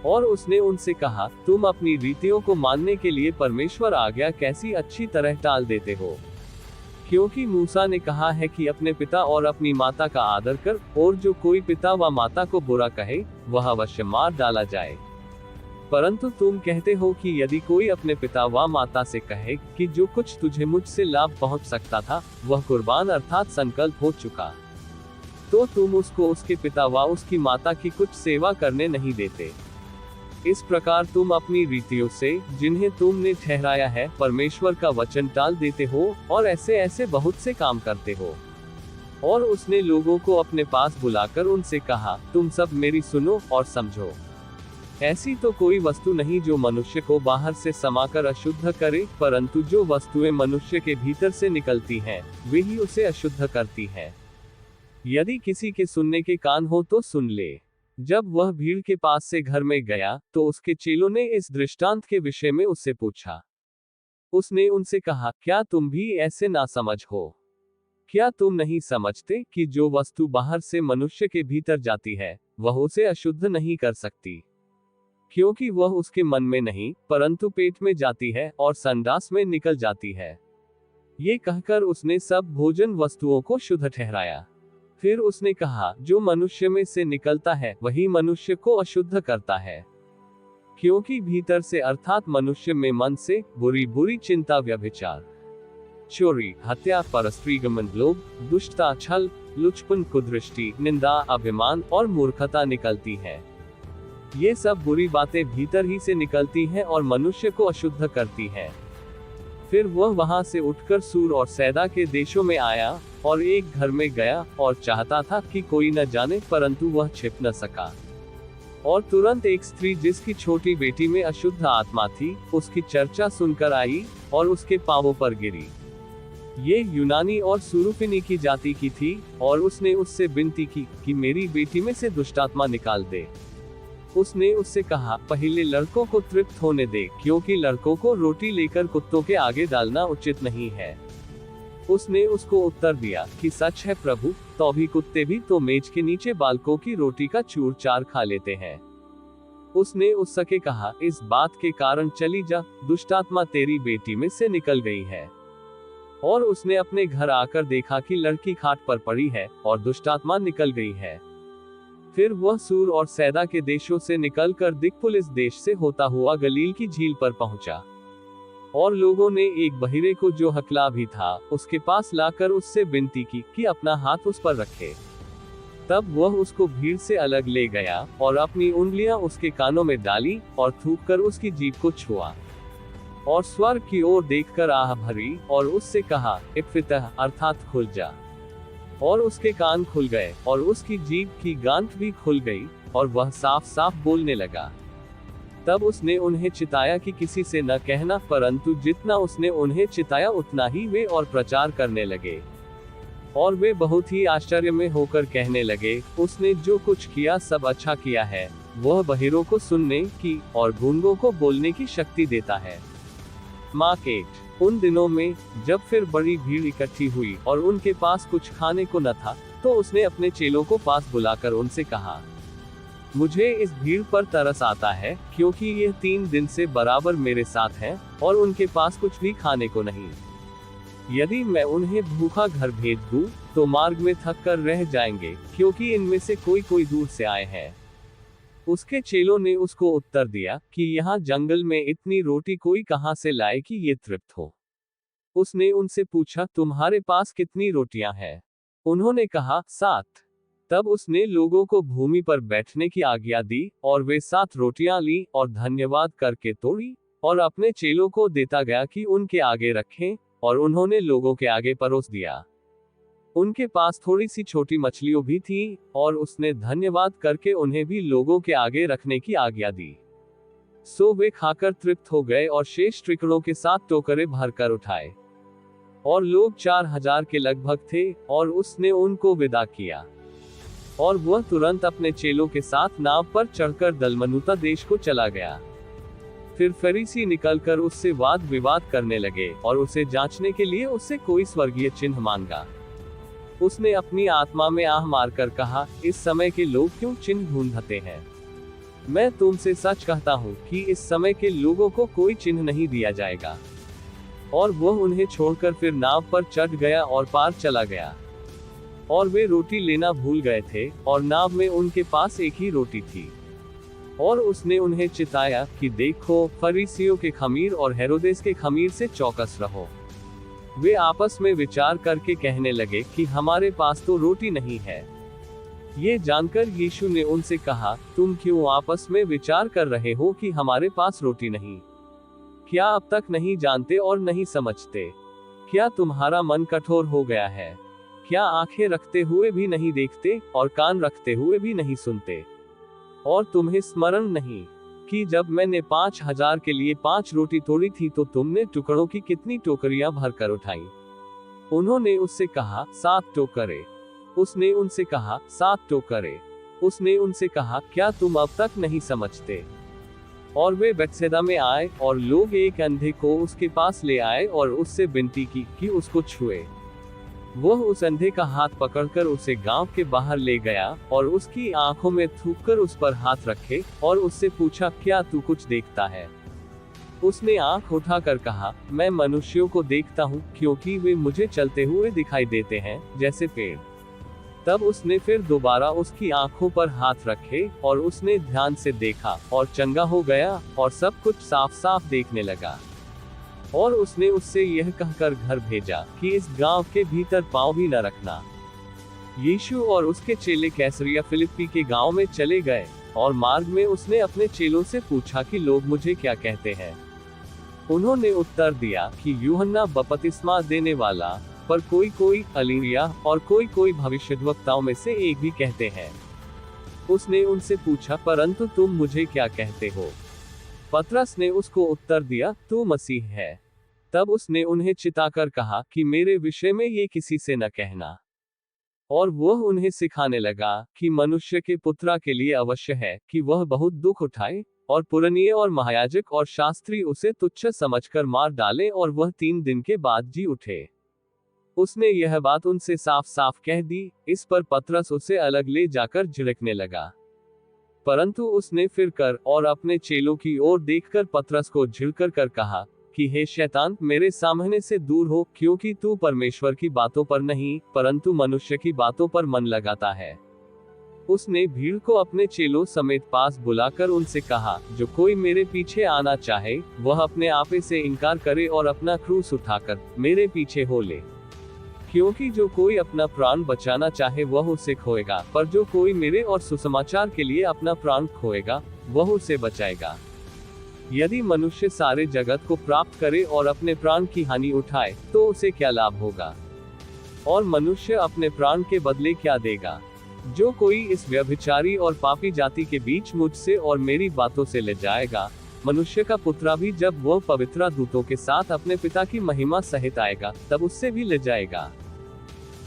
और उसने उनसे कहा, तुम अपनी रीतियों को मानने के लिए परमेश्वर आज्ञा कैसी अच्छी तरह टाल देते हो। क्योंकि मूसा ने कहा है कि अपने पिता और अपनी माता का आदर कर, और जो कोई पिता व माता को बुरा कहे वह अवश्य मार डाला जाए। परंतु तुम कहते हो कि यदि कोई अपने पिता व माता से कहे कि जो कुछ तुझे मुझसे लाभ पहुंच सकता था वह कुर्बान अर्थात संकल्प हो चुका, तो तुम उसको उसके पिता व उसकी माता की कुछ सेवा करने नहीं देते। इस प्रकार तुम अपनी रीतियों से, जिन्हें तुमने ठहराया है, परमेश्वर का वचन टाल देते हो और ऐसे ऐसे बहुत से काम करते हो। और उसने लोगों को अपने पास बुलाकर उनसे कहा, तुम सब मेरी सुनो और समझो। ऐसी तो कोई वस्तु नहीं जो मनुष्य को बाहर से समाकर अशुद्ध करे, परंतु जो वस्तुएं मनुष्य के भीतर से निकलती हैं, वे ही उसे अशुद्ध करती हैं। यदि किसी के सुनने के कान हो तो सुन ले। जब वह भीड़ के पास से घर में गया तो उसके चेलों ने इस दृष्टांत के विषय में उससे पूछा। उसने उनसे कहा, क्या तुम भी ऐसे नासमझ हो? क्या तुम नहीं समझते कि जो वस्तु बाहर से मनुष्य के भीतर जाती है वह उसे अशुद्ध नहीं कर सकती, क्योंकि वह उसके मन में नहीं परंतु पेट में जाती है और संडास में निकल जाती है। ये कहकर उसने सब भोजन वस्तुओं को शुद्ध ठहराया। फिर उसने कहा, जो मनुष्य में से निकलता है वही मनुष्य को अशुद्ध करता है, क्योंकि भीतर से अर्थात मनुष्य में मन से बुरी बुरी चिंता, व्यभिचार, चोरी, हत्या, परस्त्रीगमन, लोभ, दुष्टता, छल, लुचपन, कुदृष्टि, निंदा, अभिमान और मूर्खता निकलती है। ये सब बुरी बातें भीतर ही से निकलती हैं और मनुष्य को अशुद्ध करती हैं। फिर वह वहां से उठकर सूर और सैदा के देशों में आया और एक घर में गया और चाहता था कि कोई न जाने, परंतु वह छिप न सका। और तुरंत एक स्त्री जिसकी छोटी बेटी में अशुद्ध आत्मा थी उसकी चर्चा सुनकर आई और उसके पांवों पर गिरी। ये यूनानी और सुरूफिनी की जाति की थी, और उसने उससे विनती की कि मेरी बेटी में से दुष्टात्मा निकाल दे। उसने उससे कहा, पहले लड़कों को तृप्त होने दे, क्योंकि लड़कों को रोटी लेकर कुत्तों के आगे डालना उचित नहीं है। उसने उसको उत्तर दिया कि सच है प्रभु, तो भी कुत्ते भी तो मेज के नीचे बालकों की रोटी का चूर चार खा लेते हैं। उसने उससे कहा, इस बात के कारण चली जा, दुष्टात्मा तेरी बेटी में से निकल गई है। और उसने अपने घर आकर देखा कि लड़की खाट पर पड़ी है, और दुष्टात्मा निकल गई है। फिर वह सूर और सैदा के देशों से निकलकर दिकपुलिस देश से होता हुआ गलील की झील पर पहुंचा। और लोगों ने एक बहिरे को जो हकला भी था, उसके पास लाकर उससे विनती की कि अपना हाथ उस पर रखे। तब वह उसको भीड़ से अलग ले गया, और अपनी उंगलियां उसके कानों में डाली, और थूककर उसकी जीभ को छुआ। और स्वर्ग की ओर देखकर आह भरी, और उससे कहा, इफ्फितह, अर्थात खुल जा। और उसके कान खुल गए, और उसकी जीभ की गांठ भी खुल गई, और वह साफ साफ बोलने लगा। तब उसने उन्हें चिताया कि किसी से न कहना, परंतु जितना उसने उन्हें चिताया उतना ही वे और प्रचार करने लगे। और वे बहुत ही आश्चर्य में होकर कहने लगे, उसने जो कुछ किया सब अच्छा किया है। वह बहिरों को सुनने की और गूंगों को बोलने की शक्ति देता है। मार्क 8। उन दिनों में जब फिर बड़ी भीड़ इकट्ठी हुई और उनके पास कुछ खाने को न था, तो उसने अपने चेलों को पास बुलाकर उनसे कहा, मुझे इस भीड़ पर तरस आता है, क्योंकि यह 3 दिन से बराबर मेरे साथ हैं, और उनके पास कुछ भी खाने को नहीं। यदि मैं उन्हें भूखा घर भेज दूं, तो मार्ग में थक कर रह जाएंगे, क्योंकि इनमें से कोई कोई दूर से आए हैं। उसके चेलों ने उसको उत्तर दिया कि यहाँ जंगल में इतनी रोटी कोई कहाँ से लाए कि ये तृप्त हो। उसने उनसे पूछा, तुम्हारे पास कितनी रोटियां हैं? उन्होंने कहा, 7। तब उसने लोगों को भूमि पर बैठने की आज्ञा दी, और वे 7 रोटियां ली, और धन्यवाद करके तोड़ी, और अपने चेलों को देता गया कि उनके आगे रखें, और उन्होंने लोगों के आगे परोस दिया। उनके पास थोड़ी सी छोटी मछलियों भी थी, और उसने धन्यवाद करके उन्हें भी लोगों के आगे रखने की आज्ञा दी। सो वे खाकर तृप्त हो गए, और शेष टुकड़ों के 7 टोकरे भरकर उठाए। और लोग 4000 के लगभग थे, और उसने उनको विदा किया। और वह तुरंत अपने चेलों के साथ नाव पर चढ़कर दलमनूता देश को चला गया। फिर फरीसी निकलकर उससे वाद विवाद करने लगे, और उसे जांचने के लिए उससे कोई स्वर्गीय चिन्ह मांगा। उसने अपनी आत्मा में आह मारकर कहा, इस समय के लोग क्यों चिन्ह ढूंढते हैं? मैं तुमसे सच कहता हूँ कि इस समय के लोगों को कोई चिन्ह नहीं दिया जाएगा। और वह उन्हें छोड़कर फिर नाव पर चढ़ गया और पार चला गया। और वे रोटी लेना भूल गए थे, और नाव में उनके पास एक ही रोटी थी। और उसने उन्हें चिताया कि देखो, फरीसियों के खमीर और हेरोदेस के खमीर से चौकस रहो। वे आपस में विचार करके कहने लगे कि हमारे पास तो रोटी नहीं है। ये जानकर यीशु ने उनसे कहा, तुम क्यों आपस में विचार कर रहे हो कि हमारे पास रोटी नहीं? क्या अब तक नहीं जानते और नहीं समझते? क्या तुम्हारा मन कठोर हो गया है? क्या आंखें रखते हुए भी नहीं देखते, और कान रखते हुए भी नहीं सुनते? और तुम्हें स्मरण नहीं कि जब मैंने 5000 के लिए 5 रोटी तोड़ी थी, तो तुमने टुकड़ों की कितनी टोकरियां भरकर उठाई? उन्होंने उससे कहा, 7 टोकरे। उसने उनसे कहा, 7 टोकरे। उसने उनसे कहा, क्या तुम अब तक नहीं समझते? और वे बेतसैदा में आए, और लोग एक अंधे को उसके पास ले आए, और उससे विनती की कि उसको छुए। वह उस अंधे का हाथ पकड़कर उसे गांव के बाहर ले गया, और उसकी आंखों में थूककर उस पर हाथ रखे, और उससे पूछा, क्या तू कुछ देखता है? उसने आंख उठाकर कहा, मैं मनुष्यों को देखता हूँ, क्योंकि वे मुझे चलते हुए दिखाई देते हैं, जैसे पेड़। तब उसने फिर दोबारा उसकी आंखों पर हाथ रखे, और उसने ध्यान से देखा, और चंगा हो गया, और सब कुछ साफ साफ देखने लगा। और उसने उससे यह कहकर घर भेजा कि इस गांव के भीतर पांव भी न रखना। यीशु और उसके चेले कैसरिया फिलिप्पी के गांव में चले गए, और मार्ग में उसने अपने चेलों से पूछा कि लोग मुझे क्या कहते हैं? उन्होंने उत्तर दिया कि यूहन्ना बपतिस्मा देने वाला, पर कोई कोई एलिया, और कोई कोई भविष्यद्वक्ताओं में से एक भी कहते हैं। उसने उनसे पूछा, परंतु तुम मुझे क्या कहते हो? पतरस ने उसको उत्तर दिया, तू मसीह है। तब उसने उन्हें चिताकर कहा कि मेरे विषय में ये किसी से न कहना। और वह उन्हें सिखाने लगा कि मनुष्य के पुत्रा के लिए अवश्य है कि वह बहुत दुख उठाए, और पुरनिये और महायाजक और शास्त्री उसे तुच्छ समझकर मार डाले, और वह 3 दिन के बाद जी उठे। उसने यह बात उनसे साफ साफ कह दी। इस पर पतरस उसे अलग ले जाकर झिड़कने लगा। परंतु उसने फिर कर और अपने चेलों की ओर देखकर पतरस को झिड़कर कर कहा कि हे शैतान, मेरे सामने से दूर हो, क्योंकि तू परमेश्वर की बातों पर नहीं परंतु मनुष्य की बातों पर मन लगाता है। उसने भीड़ को अपने चेलों समेत पास बुलाकर उनसे कहा, जो कोई मेरे पीछे आना चाहे वह अपने आपे से इनकार करे और अपना क्रूस उठाकर मेरे पीछे हो ले। क्योंकि जो कोई अपना प्राण बचाना चाहे वह उसे खोएगा, पर जो कोई मेरे और सुसमाचार के लिए अपना प्राण खोएगा वह उसे बचाएगा। यदि मनुष्य सारे जगत को प्राप्त करे और अपने प्राण की हानि उठाए तो उसे क्या लाभ होगा? और मनुष्य अपने प्राण के बदले क्या देगा? जो कोई इस व्यभिचारी और पापी जाति के बीच मुझसे और मेरी बातों से ले जाएगा, मनुष्य का पुत्रा भी जब वह पवित्र दूतों के साथ अपने पिता की महिमा सहित आएगा तब उससे भी ले जाएगा।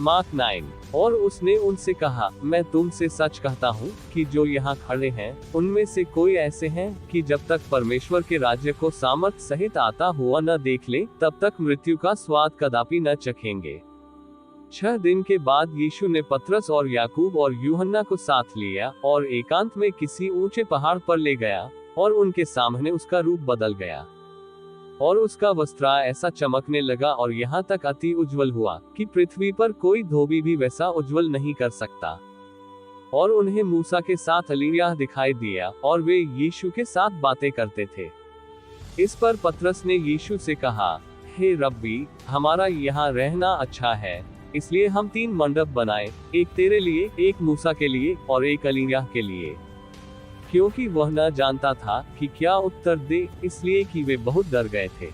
मार्क 9। और उसने उनसे कहा, मैं तुमसे सच कहता हूँ कि जो यहाँ खड़े हैं उनमें से कोई ऐसे हैं कि जब तक परमेश्वर के राज्य को सामर्थ सहित आता हुआ न देख ले तब तक मृत्यु का स्वाद कदापि न चखेंगे। 6 दिन के बाद यीशु ने पतरस और याकूब और यूहन्ना को साथ लिया और एकांत में किसी ऊंचे पहाड़ पर ले गया, और उनके सामने उसका रूप बदल गया। और उसका वस्त्र ऐसा चमकने लगा और यहाँ तक अति उज्जवल हुआ कि पृथ्वी पर कोई धोबी भी वैसा उज्जवल नहीं कर सकता। और उन्हें मूसा के साथ एलिय्याह दिखाई दिया, और वे यीशु के साथ बातें करते थे। इस पर पतरस ने यीशु से कहा, हे रब्बी, हमारा यहाँ रहना अच्छा है, इसलिए हम 3 मंडप बनाए, एक तेरे लिए, एक मूसा के लिए और एक एलिय्याह के लिए। क्योंकि वह न जानता था कि क्या उत्तर दे, इसलिए कि वे बहुत डर गए थे।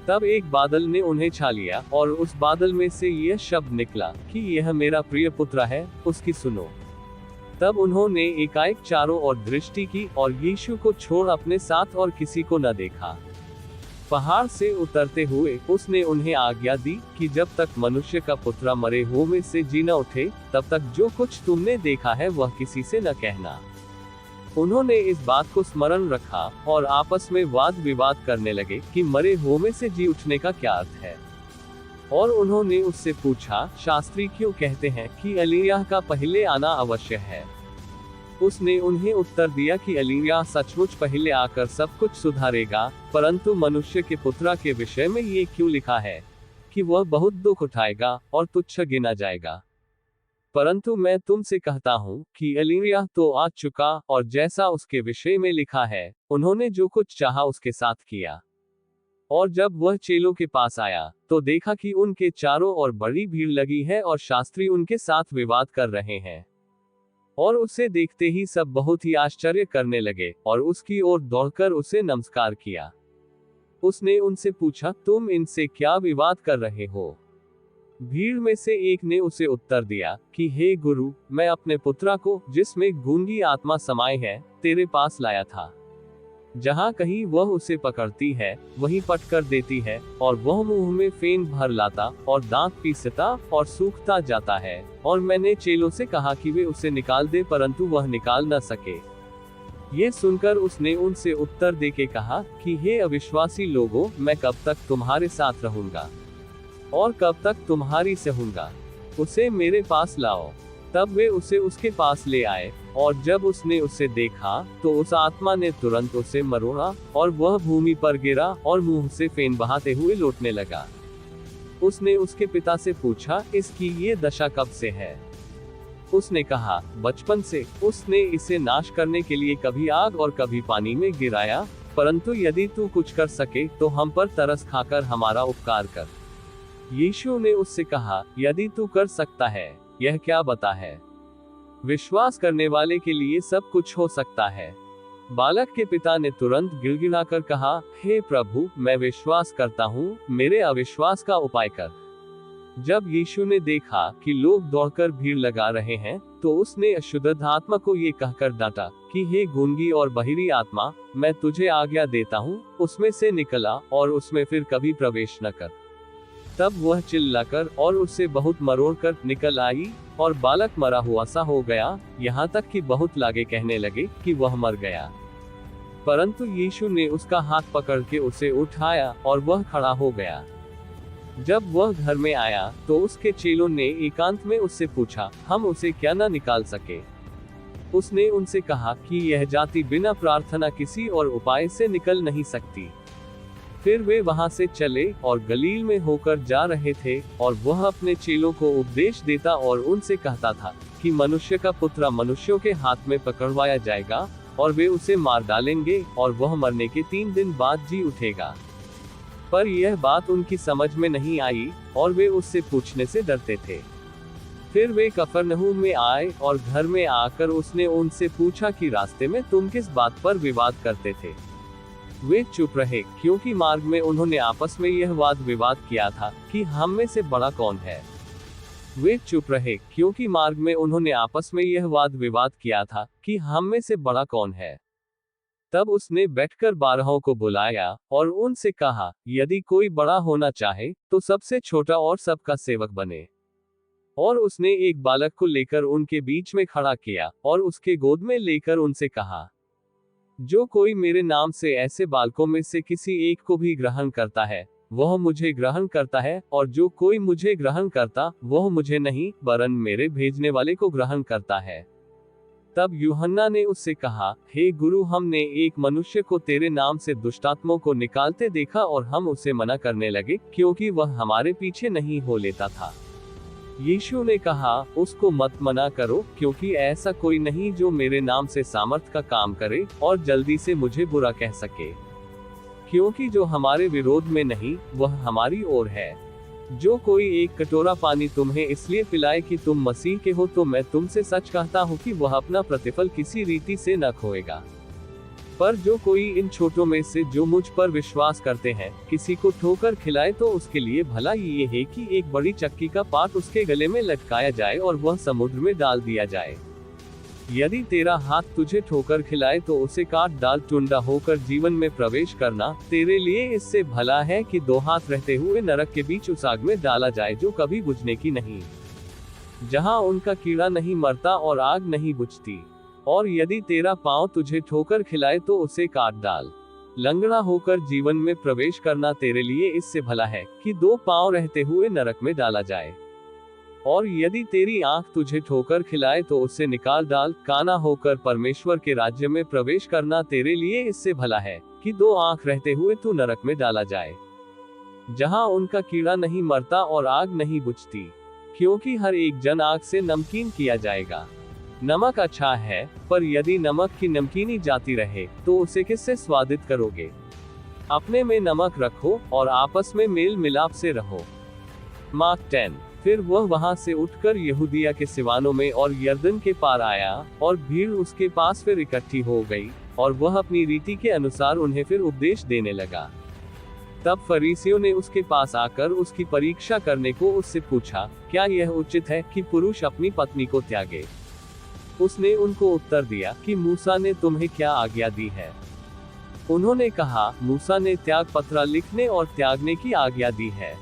तब एक बादल ने उन्हें छा लिया, और उस बादल में से यह शब्द निकला कि यह मेरा प्रिय पुत्र है, उसकी सुनो। तब उन्होंने एकाएक चारों ओर दृष्टि की और यीशु को छोड़ अपने साथ और किसी को न देखा। पहाड़ से उतरते हुए उसने उन्हें आज्ञा दी कि जब तक मनुष्य का पुत्र मरे हुओं में से जी न उठे तब तक जो कुछ तुमने देखा है वह किसी से न कहना। उन्होंने इस बात को स्मरण रखा और आपस में वाद विवाद करने लगे कि मरे हुओं में से जी उठने का क्या अर्थ है। और उन्होंने उससे पूछा, शास्त्री क्यों कहते हैं कि एलिय्याह का पहले आना अवश्य है? उसने उन्हें उत्तर दिया कि एलिय्याह सचमुच पहले आकर सब कुछ सुधारेगा, परंतु मनुष्य के पुत्रा के विषय में ये क्यों लिखा है कि वह बहुत दुख उठाएगा और तुच्छ गिना जाएगा। परंतु मैं तुमसे कहता हूँ कि एलिय्याह तो आ चुका, और जैसा उसके विषय में लिखा है उन्होंने जो कुछ चाहा उसके साथ किया। और जब वह चेलों के पास आया तो देखा कि उनके चारों ओर बड़ी भीड़ लगी है और शास्त्री उनके साथ विवाद कर रहे हैं। और उसे देखते ही सब बहुत ही आश्चर्य करने लगे और उसकी ओर दौड़कर उसे नमस्कार किया। उसने उनसे पूछा, तुम इनसे क्या विवाद कर रहे हो? भीड़ में से एक ने उसे उत्तर दिया कि हे गुरु, मैं अपने पुत्रा को, जिसमें गूंगी आत्मा समाये है, तेरे पास लाया था। जहाँ कहीं वह उसे पकड़ती है वहीं पट कर देती है, और वह मुंह में फेन भर लाता और दांत पीसता और सूखता जाता है। और मैंने चेलों से कहा कि वे उसे निकाल दे, परंतु वह निकाल न सके। ये सुनकर उसने उनसे उत्तर देके कहा कि हे अविश्वासी लोगों, मैं कब तक तुम्हारे साथ रहूंगा और कब तक तुम्हारी सहूंगा? उसे मेरे पास लाओ। तब वे उसे उसके पास ले आए, और जब उसने उसे देखा तो उस आत्मा ने तुरंत उसे मरोड़ा, और वह भूमि पर गिरा और मुंह से फेन बहाते हुए लौटने लगा। उसने उसके पिता से पूछा, इसकी ये दशा कब से है? उसने कहा, बचपन से। उसने इसे नाश करने के लिए कभी आग और कभी पानी में गिराया, परंतु यदि तू कुछ कर सके तो हम पर तरस खाकर हमारा उपकार कर। यीशु ने उससे कहा, यदि तू कर सकता है, यह क्या बता है? विश्वास करने वाले के लिए सब कुछ हो सकता है। बालक के पिता ने तुरंत गिड़गिड़ाकर कहा, हे प्रभु, मैं विश्वास करता हूँ, मेरे अविश्वास का उपाय कर। जब यीशु ने देखा कि लोग दौड़कर भीड़ लगा रहे हैं, तो उसने अशुद्ध आत्मा को ये कहकर डांटा कि हे गूंगी और बहिरी आत्मा, मैं तुझे आज्ञा देता हूँ, उसमें से निकला और उसमें फिर कभी प्रवेश न कर। तब वह चिल्लाकर और उससे बहुत मरोड़ कर निकल आई, और बालक मरा हुआ सा हो गया, यहाँ तक कि बहुत लागे कहने लगे कि वह मर गया। परंतु यीशु ने उसका हाथ पकड़ के उसे उठाया और वह खड़ा हो गया। जब वह घर में आया तो उसके चेलों ने एकांत में उससे पूछा, हम उसे क्या न निकाल सके? उसने उनसे कहा कि यह जाति बिना प्रार्थना किसी और उपाय से निकल नहीं सकती। फिर वे वहां से चले और गलील में होकर जा रहे थे, और वह अपने चेलों को उपदेश देता और उनसे कहता था कि मनुष्य का पुत्र मनुष्यों के हाथ में पकड़वाया जाएगा, और वे उसे मार डालेंगे, और वह मरने के 3 दिन बाद जी उठेगा। पर यह बात उनकी समझ में नहीं आई, और वे उससे पूछने से डरते थे। फिर वे कफरनहूम में आए, और घर में आकर उसने उनसे पूछा कि रास्ते में तुम किस बात पर विवाद करते थे? वे चुप रहे, क्योंकि मार्ग में उन्होंने आपस में यह वाद विवाद किया था कि हम में से बड़ा कौन है। वे चुप रहे, क्योंकि मार्ग में उन्होंने आपस में यह वाद विवाद किया था कि हम में से बड़ा कौन है। तब उसने बैठकर 12 को बुलाया और उनसे कहा, यदि कोई बड़ा होना चाहे तो सबसे छोटा और सबका सेवक बने। और उसने एक बालक को लेकर उनके बीच में खड़ा किया, और उसके गोद में लेकर उनसे कहा, जो कोई मेरे नाम से ऐसे बालकों में से किसी एक को भी ग्रहण करता है, वह मुझे ग्रहण करता है, और जो कोई मुझे ग्रहण करता, वह मुझे नहीं वरन मेरे भेजने वाले को ग्रहण करता है। तब यूहन्ना ने उससे कहा, हे गुरु, हमने एक मनुष्य को तेरे नाम से दुष्टात्मों को निकालते देखा, और हम उसे मना करने लगे, क्योंकि वह हमारे पीछे नहीं हो लेता था। यीशु ने कहा, उसको मत मना करो, क्योंकि ऐसा कोई नहीं जो मेरे नाम से सामर्थ का काम करे और जल्दी से मुझे बुरा कह सके। क्योंकि जो हमारे विरोध में नहीं, वह हमारी ओर है। जो कोई एक कटोरा पानी तुम्हें इसलिए पिलाए कि तुम मसीह के हो, तो मैं तुमसे सच कहता हूँ कि वह अपना प्रतिफल किसी रीति से न खोएगा। पर जो कोई इन छोटों में से जो मुझ पर विश्वास करते हैं किसी को ठोकर खिलाए, तो उसके लिए भला ये है कि एक बड़ी चक्की का पाट उसके गले में लटकाया जाए और वह समुद्र में डाल दिया जाए। यदि तेरा हाथ तुझे ठोकर खिलाए तो उसे काट डाल, टुंडा होकर जीवन में प्रवेश करना तेरे लिए इससे भला है कि 2 हाथ रहते हुए नरक के बीच उस आग में डाला जाए जो कभी बुझने की नहीं, जहाँ उनका कीड़ा नहीं मरता और आग नहीं बुझती। और यदि तेरा पांव तुझे ठोकर खिलाए तो उसे काट डाल। लंगड़ा होकर जीवन में प्रवेश करना तेरे लिए इससे भला है कि 2 पांव रहते हुए नरक में डाला जाए। और यदि तेरी आंख तुझे ठोकर खिलाए तो उसे निकाल डाल। काना होकर परमेश्वर के राज्य में प्रवेश करना तेरे लिए इससे भला है कि 2 आंख रहते हुए तू नरक में डाला जाए, जहां उनका कीड़ा नहीं मरता और आग नहीं बुझती। क्योंकि हर एक जन आग से नमकीन किया जाएगा। नमक अच्छा है, पर यदि नमक की नमकीनी जाती रहे तो उसे किससे स्वादित करोगे? अपने में नमक रखो और आपस में मेल मिलाप से रहो। मार्क 10। फिर वह वहां से उठकर यहूदिया के सिवानों में और यरदन के पार आया, और भीड़ उसके पास फिर इकट्ठी हो गई, और वह अपनी रीति के अनुसार उन्हें फिर उपदेश देने लगा। तब फरीसियों ने उसके पास आकर उसकी परीक्षा करने को उससे पूछा, क्या यह उचित है कि पुरुष अपनी पत्नी को त्यागे? उसने उनको उत्तर दिया कि मूसा ने तुम्हें क्या आज्ञा दी है? उन्होंने कहा, मूसा ने त्याग पत्र लिखने और त्यागने की आज्ञा दी है।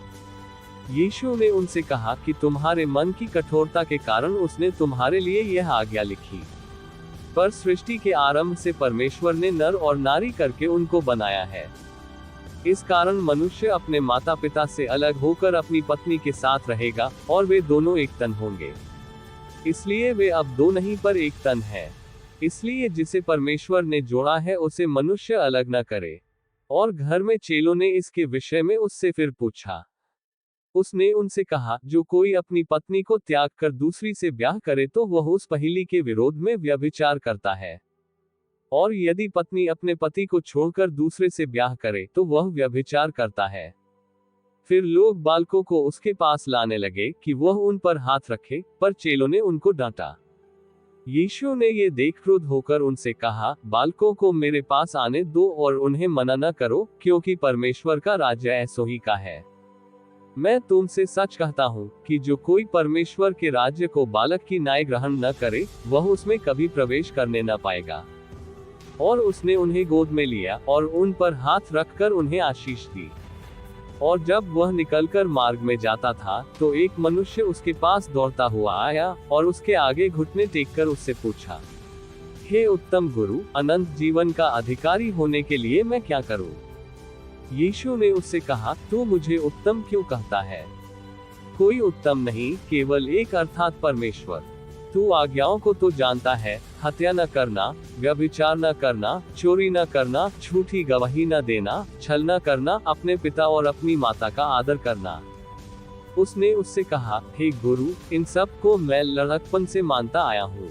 यीशु ने उनसे कहा कि तुम्हारे मन की कठोरता के कारण उसने तुम्हारे लिए यह आज्ञा लिखी। पर सृष्टि के आरंभ से परमेश्वर ने नर और नारी करके उनको बनाया है। इस कारण मनुष्य अपने माता पिता से अलग होकर अपनी पत्नी के साथ रहेगा, और वे दोनों एक तन होंगे। इसलिए वे अब 2 नहीं पर एक तन है। इसलिए जिसे परमेश्वर ने जोड़ा है उसे मनुष्य अलग न करे। और घर में चेलों ने इसके विषय में उससे फिर पूछा। उसने उनसे कहा, जो कोई अपनी पत्नी को त्याग कर दूसरी से ब्याह करे तो वह उस पहली के विरोध में व्यभिचार करता है। और यदि पत्नी अपने पति को छोड़कर दूसरे से ब्याह करे तो वह व्यभिचार करता है। फिर लोग बालकों को उसके पास लाने लगे कि वह उन पर हाथ रखे, पर चेलों ने उनको डांटा। यीशु ने ये देख क्रुद्ध होकर उनसे कहा, बालकों को मेरे पास आने दो और उन्हें मना न करो, क्योंकि परमेश्वर का राज्य ऐसो ही का है। मैं तुमसे सच कहता हूँ कि जो कोई परमेश्वर के राज्य को बालक की न्याय ग्रहण न करे, वह उसमें कभी प्रवेश करने न पाएगा। और उसने उन्हें गोद में लिया और उन पर हाथ रखकर उन्हें आशीष दी। और जब वह निकलकर मार्ग में जाता था, तो एक मनुष्य उसके पास दौड़ता हुआ आया और उसके आगे घुटने टेककर उससे पूछा, हे उत्तम गुरु, अनंत जीवन का अधिकारी होने के लिए मैं क्या करूं? यीशु ने उससे कहा, तू मुझे उत्तम क्यों कहता है? कोई उत्तम नहीं, केवल एक, अर्थात परमेश्वर। तू आज्ञाओं को तो जानता है, हत्या न करना, व्यभिचार न करना, चोरी न करना, झूठी गवाही न देना, छल न करना, अपने पिता और अपनी माता का आदर करना। उसने उससे कहा, हे गुरु, इन सब को मैं लड़कपन से मानता आया हूँ।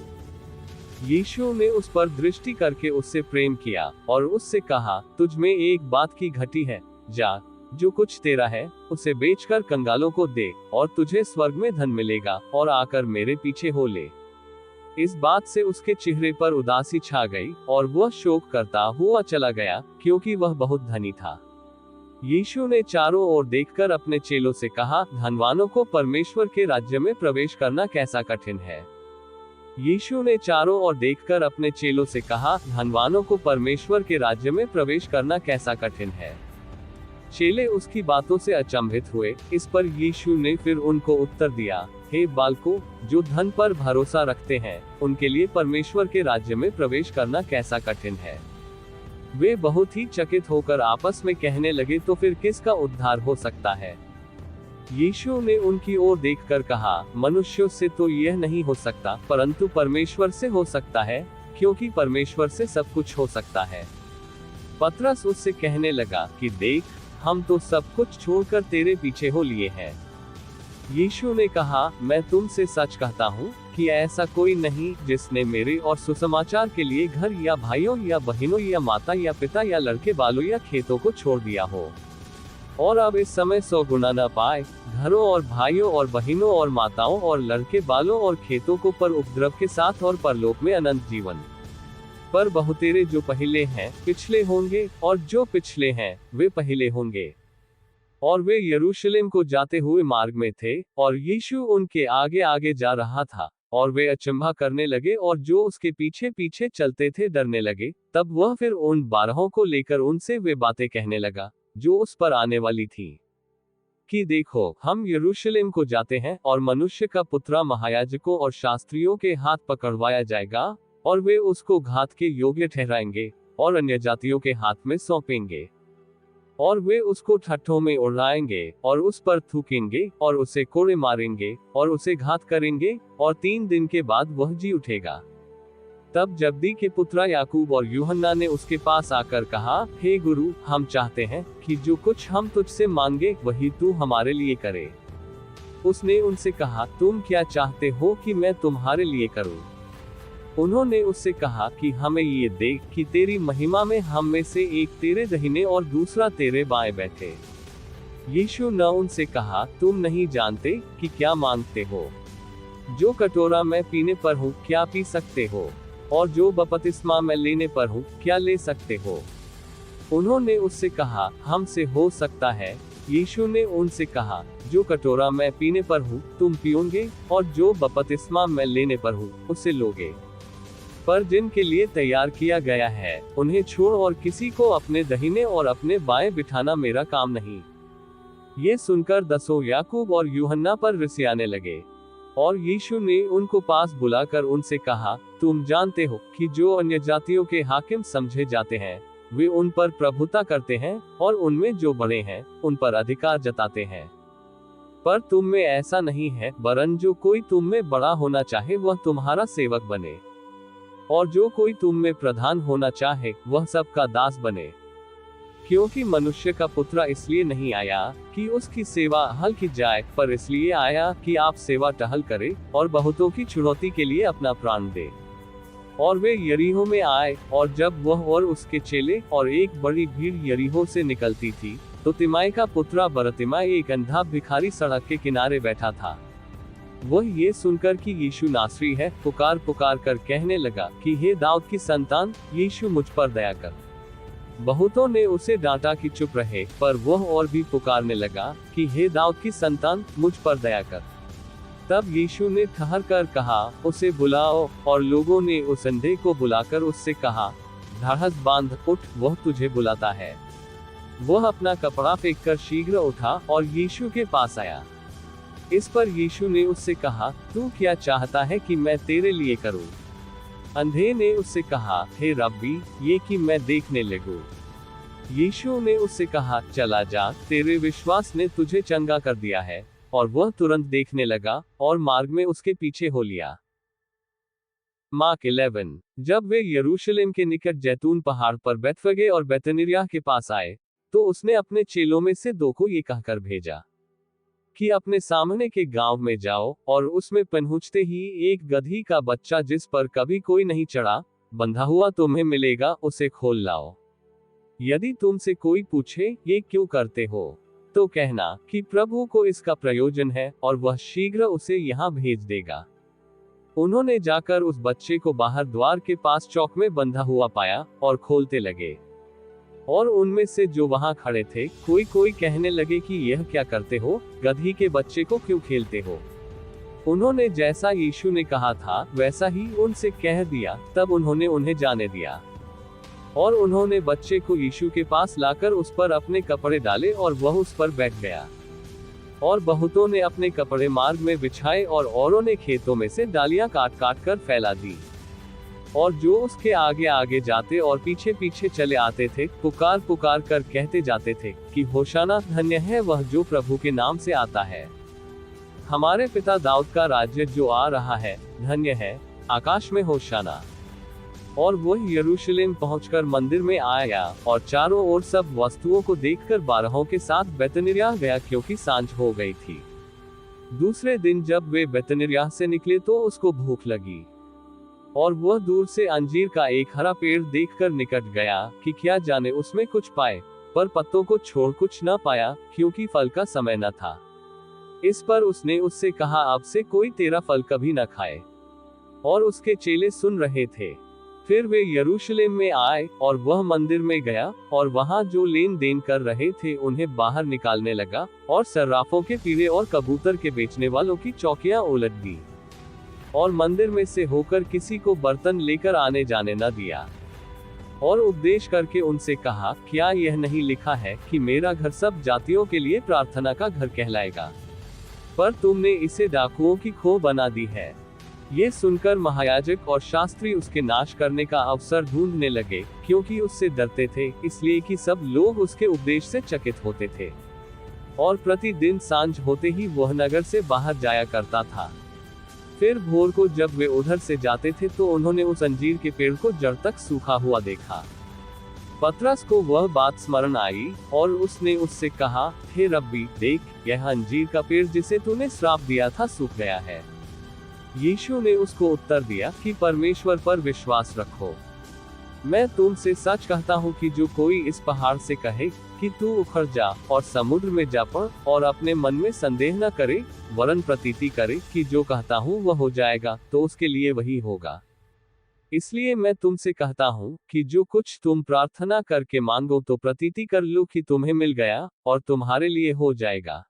यीशु ने उस पर दृष्टि करके उससे प्रेम किया और उससे कहा, तुझ में एक बात की घटी है, जा, जो कुछ तेरा है उसे बेचकर कंगालों को दे, और तुझे स्वर्ग में धन मिलेगा, और आकर मेरे पीछे हो ले। इस बात से उसके चेहरे पर उदासी छा गई और वह शोक करता हुआ चला गया, क्योंकि वह बहुत धनी था। यीशु ने चारों ओर देखकर अपने चेलों से कहा, धनवानों को परमेश्वर के राज्य में प्रवेश करना कैसा कठिन है। यीशु ने चारों ओर देखकर अपने चेलों से कहा, धनवानों को परमेश्वर के राज्य में प्रवेश करना कैसा कठिन है। चेले उसकी बातों से अचंभित हुए। इस पर यीशु ने फिर उनको उत्तर दिया, हे बालकों, जो धन पर भरोसा रखते हैं, उनके लिए परमेश्वर के राज्य में प्रवेश करना कैसा कठिन है। वे बहुत ही चकित होकर आपस में कहने लगे, तो फिर किसका उद्धार हो सकता है? यीशु ने उनकी ओर देखकर कहा, मनुष्यों से तो यह नहीं हो सकता, परंतु परमेश्वर से हो सकता है, क्योंकि परमेश्वर से सब कुछ हो सकता है। पतरस उससे कहने लगा कि देख, हम तो सब कुछ छोड़कर तेरे पीछे हो लिए हैं। यीशु ने कहा, मैं तुमसे सच कहता हूँ कि ऐसा कोई नहीं जिसने मेरे और सुसमाचार के लिए घर या भाइयों या बहनों या माता या पिता या लड़के बालों या खेतों को छोड़ दिया हो, और अब इस समय 100 गुना न पाए, घरों और भाइयों और बहनों और माताओं और लड़के बालों और खेतों को, पर उपद्रव के साथ और परलोक में अनंत जीवन। पर बहुतेरे जो पहले हैं पिछले होंगे, और जो पिछले हैं वे पहले होंगे। और वे यरूशलेम को जाते हुए मार्ग में थे, और यीशु उनके आगे आगे जा रहा था, और वे अचंभा करने लगे, और जो उसके पीछे पीछे चलते थे डरने लगे। तब वह फिर उन 12 को लेकर उनसे वे बातें कहने लगा जो उस पर आने वाली थी, कि देखो, हम यरूशलेम को जाते हैं, और मनुष्य का पुत्र महायाजकों और शास्त्रियों के हाथ पकड़वाया जाएगा, और वे उसको घात के योग्य ठहराएंगे, और अन्य जातियों के हाथ में सौंपेंगे, और वे उसको ठट्ठों में उड़ाएंगे, और उस पर थूकेंगे, और उसे कोड़े मारेंगे, और उसे घात करेंगे, और 3 दिन के बाद वह जी उठेगा। तब जब्दी के पुत्र याकूब और यूहन्ना ने उसके पास आकर कहा, हे गुरु, हम चाहते हैं कि जो कुछ हम तुझसे मांगे वही तू हमारे लिए करे। उसने उनसे कहा, तुम क्या चाहते हो कि मैं तुम्हारे लिए करूं? उन्होंने उससे कहा कि हमें ये दे कि तेरी महिमा में हम में से एक तेरे दाहिने और दूसरा तेरे बाएं बैठे। यीशु ने उनसे कहा, तुम नहीं जानते कि क्या मांगते हो। जो कटोरा मैं पीने पर हूँ क्या पी सकते हो, और जो बपतिस्मा मैं लेने पर हूँ क्या ले सकते हो? उन्होंने उससे कहा, हमसे हो सकता है। यीशु ने उनसे कहा, जो कटोरा मैं पीने पर हूँ तुम पियोगे, और जो बपतिस्मा मैं लेने पर हूँ उसे लोगे। पर जिनके लिए तैयार किया गया है उन्हें छोड़ और किसी को अपने दाहिने और अपने बाएं बिठाना मेरा काम नहीं। ये सुनकर 10 याकूब और यूहन्ना पर रिसियाने लगे। और यीशु ने उनको पास बुलाकर उनसे कहा, तुम जानते हो कि जो अन्य जातियों के हाकिम समझे जाते हैं वे उन पर प्रभुता करते हैं, और उनमें जो बड़े हैं उन पर अधिकार जताते हैं। पर तुम में ऐसा नहीं है, वरन जो कोई तुम में बड़ा होना चाहे वह तुम्हारा सेवक बने, और जो कोई तुम में प्रधान होना चाहे वह सबका दास बने। क्योंकि मनुष्य का पुत्र इसलिए नहीं आया कि उसकी सेवा हल की जाए, पर इसलिए आया कि आप सेवा टहल करे, और बहुतों की छुड़ौती के लिए अपना प्राण दे। और वे यरीहो में आए, और जब वह और उसके चेले और एक बड़ी भीड़ यरीहो से निकलती थी, तो तिमाई का पुत्र बरतिमाई एक अंधा भिखारी सड़क के किनारे बैठा था। वह ये सुनकर कि यीशु नासरी है, पुकार पुकार कर कहने लगा कि हे दाऊद की संतान, यीशु मुझ पर दया कर। बहुतों ने उसे डांटा कि चुप रहे, पर वह और भी पुकारने लगा कि हे दाऊद की संतान, मुझ पर दया कर। तब यीशु ने ठहर कर कहा, उसे बुलाओ, और लोगों ने उस अंधे को बुलाकर उससे कहा, ढाढ़स बांध, उठ, वह तुझे बुलाता है। वह अपना कपड़ा फेंककर शीघ्र उठा और यीशु के पास आया। इस पर यीशु ने उससे कहा, तू क्या चाहता है कि मैं तेरे लिए करूं? अंधे ने उससे कहा, हे रब्बी, ये कि मैं देखने लगूं। यीशु ने उससे कहा, चला जा, तेरे विश्वास ने तुझे चंगा कर दिया है। और वह तुरंत देखने लगा और मार्ग में उसके पीछे हो लिया। मार्क 11। जब वे यरूशलेम के निकट जैतून पहाड़ पर बैतफगे और बैतनिय्याह के पास आए, तो उसने अपने चेलों में से 2 को ये कहकर भेजा कि अपने सामने के गांव में जाओ, और उसमें पहुंचते ही एक गदही का बच्चा जिस पर कभी कोई नहीं चढ़ा, बंधा हुआ तुम्हें मिलेगा, उसे खोल लाओ। यदि तुमसे कोई पूछे, ये क्यों करते हो, तो कहना कि प्रभु को इसका प्रयोजन है, और वह शीघ्र उसे यहाँ भेज देगा। उन्होंने जाकर उस बच्चे को बाहर द्वार के पास चौक में बंधा हुआ पाया, और खोलते लगे। और उनमें से जो वहां खड़े थे, कोई कहने लगे कि यह क्या करते हो, गदही के बच्चे को क्यों खेलते हो? उन्होंने जैसा यीशु ने कहा था वैसा ही उनसे कह दिया। तब उन्होंने उन्हें जाने दिया। और उन्होंने बच्चे को यीशु के पास लाकर उस पर अपने कपड़े डाले, और वह उस पर बैठ गया। और बहुतों ने अपने कपड़े मार्ग में बिछाए, और औरों ने खेतों में से डालियां काट काट कर फैला दी। और जो उसके आगे आगे जाते और पीछे पीछे चले आते थे, पुकार पुकार कर कहते जाते थे कि होशाना, धन्य है वह जो प्रभु के नाम से आता है। हमारे पिता दाऊद का राज्य जो आ रहा है, धन्य है, आकाश में होशाना। और वह यरूशलेम पहुंचकर मंदिर में आया, और चारों ओर सब वस्तुओं को देखकर 12 के साथ बैतनिय्याह गया, क्योंकि सांझ हो गई थी। दूसरे दिन जब वे बैतनिय्याह से निकले तो उसको भूख लगी। और वह दूर से अंजीर का एक हरा पेड़ देखकर निकट गया कि क्या जाने उसमें कुछ पाए, पर पत्तों को छोड़ कुछ न पाया, क्योंकि फल का समय न था। इस पर उसने उससे कहा, अब से कोई तेरा फल कभी न खाए। और उसके चेले सुन रहे थे। फिर वे यरूशलेम में आए, और वह मंदिर में गया, और वहां जो लेन देन कर रहे थे उन्हें बाहर निकालने लगा, और सर्राफों के पीड़े और कबूतर के बेचने वालों की चौकियां उलट दी। और मंदिर में से होकर किसी को बर्तन लेकर आने जाने न दिया। और उपदेश करके उनसे कहा, क्या यह नहीं लिखा है कि मेरा घर सब जातियों के लिए प्रार्थना का घर कहलाएगा? पर तुमने इसे डाकुओं की खो बना दी है। ये सुनकर महायाजक और शास्त्री उसके नाश करने का अवसर ढूंढने लगे, क्योंकि उससे डरते थे, इसलिए कि सब लोग उसके उपदेश से चकित होते थे। और प्रतिदिन सांझ होते ही वह नगर से बाहर जाया करता था। फिर भोर को जब वे उधर से जाते थे तो उन्होंने उस अंजीर के पेड़ को जड़ तक सूखा हुआ देखा। पतरस को वह बात स्मरण आई, और उसने उससे कहा, हे रब्बी, देख, यह अंजीर का पेड़ जिसे तूने श्राप दिया था सूख गया है। यीशु ने उसको उत्तर दिया कि परमेश्वर पर विश्वास रखो। मैं तुमसे सच कहता हूँ कि जो कोई इस पहाड़ से कहे कि तू उखड़ जा और समुद्र में जा पड़, और अपने मन में संदेह न करे, वरन प्रतीति करे कि जो कहता हूँ वह हो जाएगा, तो उसके लिए वही होगा। इसलिए मैं तुमसे कहता हूँ कि जो कुछ तुम प्रार्थना करके मांगो तो प्रतीति कर लो कि तुम्हें मिल गया, और तुम्हारे लिए हो जाएगा।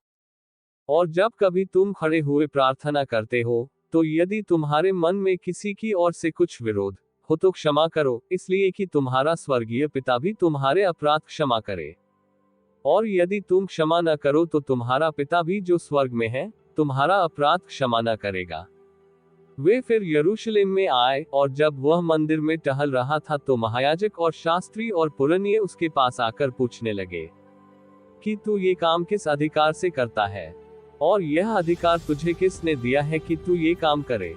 और जब कभी तुम खड़े हुए प्रार्थना करते हो, तो यदि तुम्हारे मन में किसी की ओर से कुछ विरोध हो तो क्षमा करो, इसलिए कि तुम्हारा स्वर्गीय पिता भी तुम्हारे अपराध क्षमा करे। और यदि तुम क्षमा न करो तो तुम्हारा पिता भी जो स्वर्ग में है, तुम्हारा अपराध क्षमा न करेगा। वे फिर यरूशलेम में आए, और जब वह मंदिर में टहल रहा था तो महायाजक और शास्त्री और पुरनिये उसके पास आकर पूछने लगे कि तू ये काम किस अधिकार से करता है, और यह अधिकार तुझे किसने दिया है कि तू ये काम करे?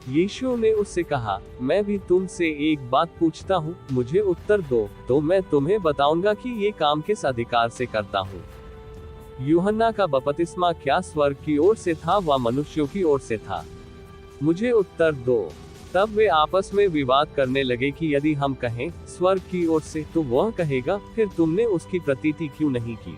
यीशु ने उससे कहा, मैं भी तुमसे एक बात पूछता हूँ, मुझे उत्तर दो, तो मैं तुम्हें बताऊंगा कि ये काम किस अधिकार से करता हूँ। यूहन्ना का बपतिस्मा क्या स्वर्ग की ओर से था व मनुष्यों की ओर से था? मुझे उत्तर दो। तब वे आपस में विवाद करने लगे कि यदि हम कहें स्वर्ग की ओर से, तो वह कहेगा, फिर तुमने उसकी प्रतीति क्यों नहीं की?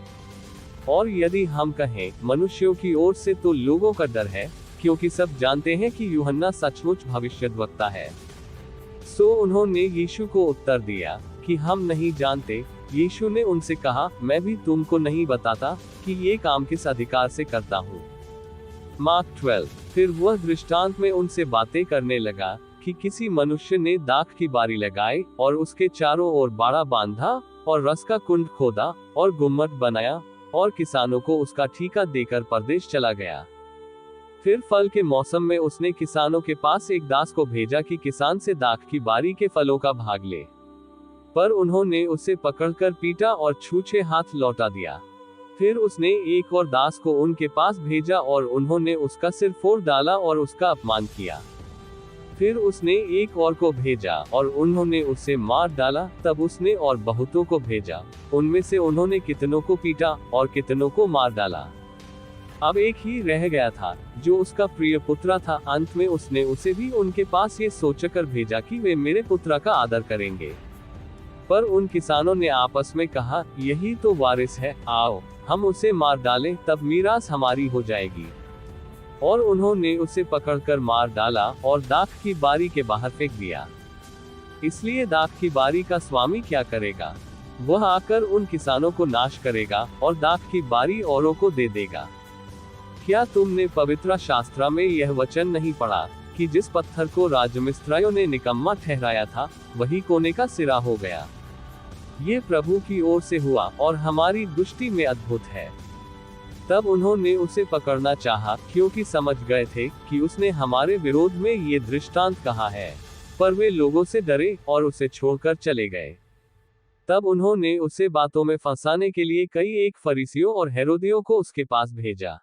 और यदि हम कहें मनुष्यों की ओर से, तो लोगों का डर है, क्योंकि सब जानते हैं कि यूहन्ना सचमुच भविष्यद्वक्ता है। सो उन्होंने यीशु को उत्तर दिया कि हम नहीं जानते। यीशु ने उनसे कहा, मैं भी तुमको नहीं बताता कि ये काम किस अधिकार से करता हूँ। मार्क 12। फिर वह दृष्टांत में उनसे बातें करने लगा कि किसी मनुष्य ने दाख की बारी लगाई और उसके चारों ओर बाड़ा बांधा और रस का कुंड खोदा और गुम्मट बनाया और किसानों को उसका ठेका देकर परदेश चला गया। फिर फल के मौसम में उसने किसानों के पास एक दास को भेजा कि किसान से दाख की बारी के फलों का भाग ले। पर उन्होंने उसे पकड़कर पीटा और छूछे हाथ लौटा दिया। फिर उसने एक और दास को उनके पास भेजा और उन्होंने उसका सिर फोड़ डाला और उसका अपमान किया। फिर उसने एक और को भेजा और उन्होंने उसे मार डाला। तब उसने और बहुतों को भेजा, उनमें से उन्होंने कितनों को पीटा और कितनों को मार डाला। अब एक ही रह गया था, जो उसका प्रिय पुत्र था। अंत में उसने उसे भी उनके पास ये सोचकर भेजा कि वे मेरे पुत्र का आदर करेंगे। पर उन किसानों ने आपस में कहा, यही तो वारिस है, आओ हम उसे मार डालें, तब मीरास हमारी हो जाएगी। और उन्होंने उसे पकड़कर मार डाला और दाख की बारी के बाहर फेंक दिया। इसलिए दाख की बारी का स्वामी क्या करेगा? वह आकर उन किसानों को नाश करेगा और दाख की बारी औरों को दे देगा। क्या तुमने पवित्र शास्त्र में यह वचन नहीं पढ़ा कि जिस पत्थर को राजमिस्त्रियों ने निकम्मा ठहराया था, वही कोने का सिरा हो गया? ये प्रभु की ओर से हुआ और हमारी दृष्टि में अद्भुत है। तब उन्होंने उसे पकड़ना चाहा, क्योंकि समझ गए थे कि उसने हमारे विरोध में ये दृष्टांत कहा है। पर वे लोगों से डरे और उसे छोड़कर चले गए। तब उन्होंने उसे बातों में फंसाने के लिए कई एक फरीसियों और हेरोदियों को उसके पास भेजा।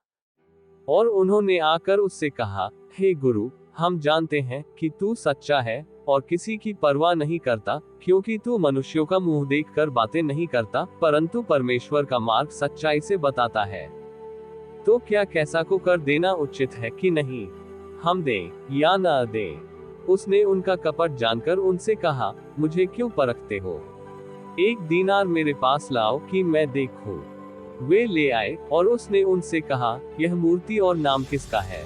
और उन्होंने आकर उससे कहा, हे गुरु, हम जानते हैं कि तू सच्चा है और किसी की परवाह नहीं करता, क्योंकि तू मनुष्यों का मुंह देखकर बातें नहीं करता, परंतु परमेश्वर का मार्ग सच्चाई से बताता है। तो क्या कैसा को कर देना उचित है कि नहीं? हम दें या न दें? उसने उनका कपट जानकर उनसे कहा, मुझे क्यों परखते हो? 1 दीनार मेरे पास लाओ कि मैं देखूं। वे ले आए और उसने उनसे कहा, यह मूर्ति और नाम किसका है?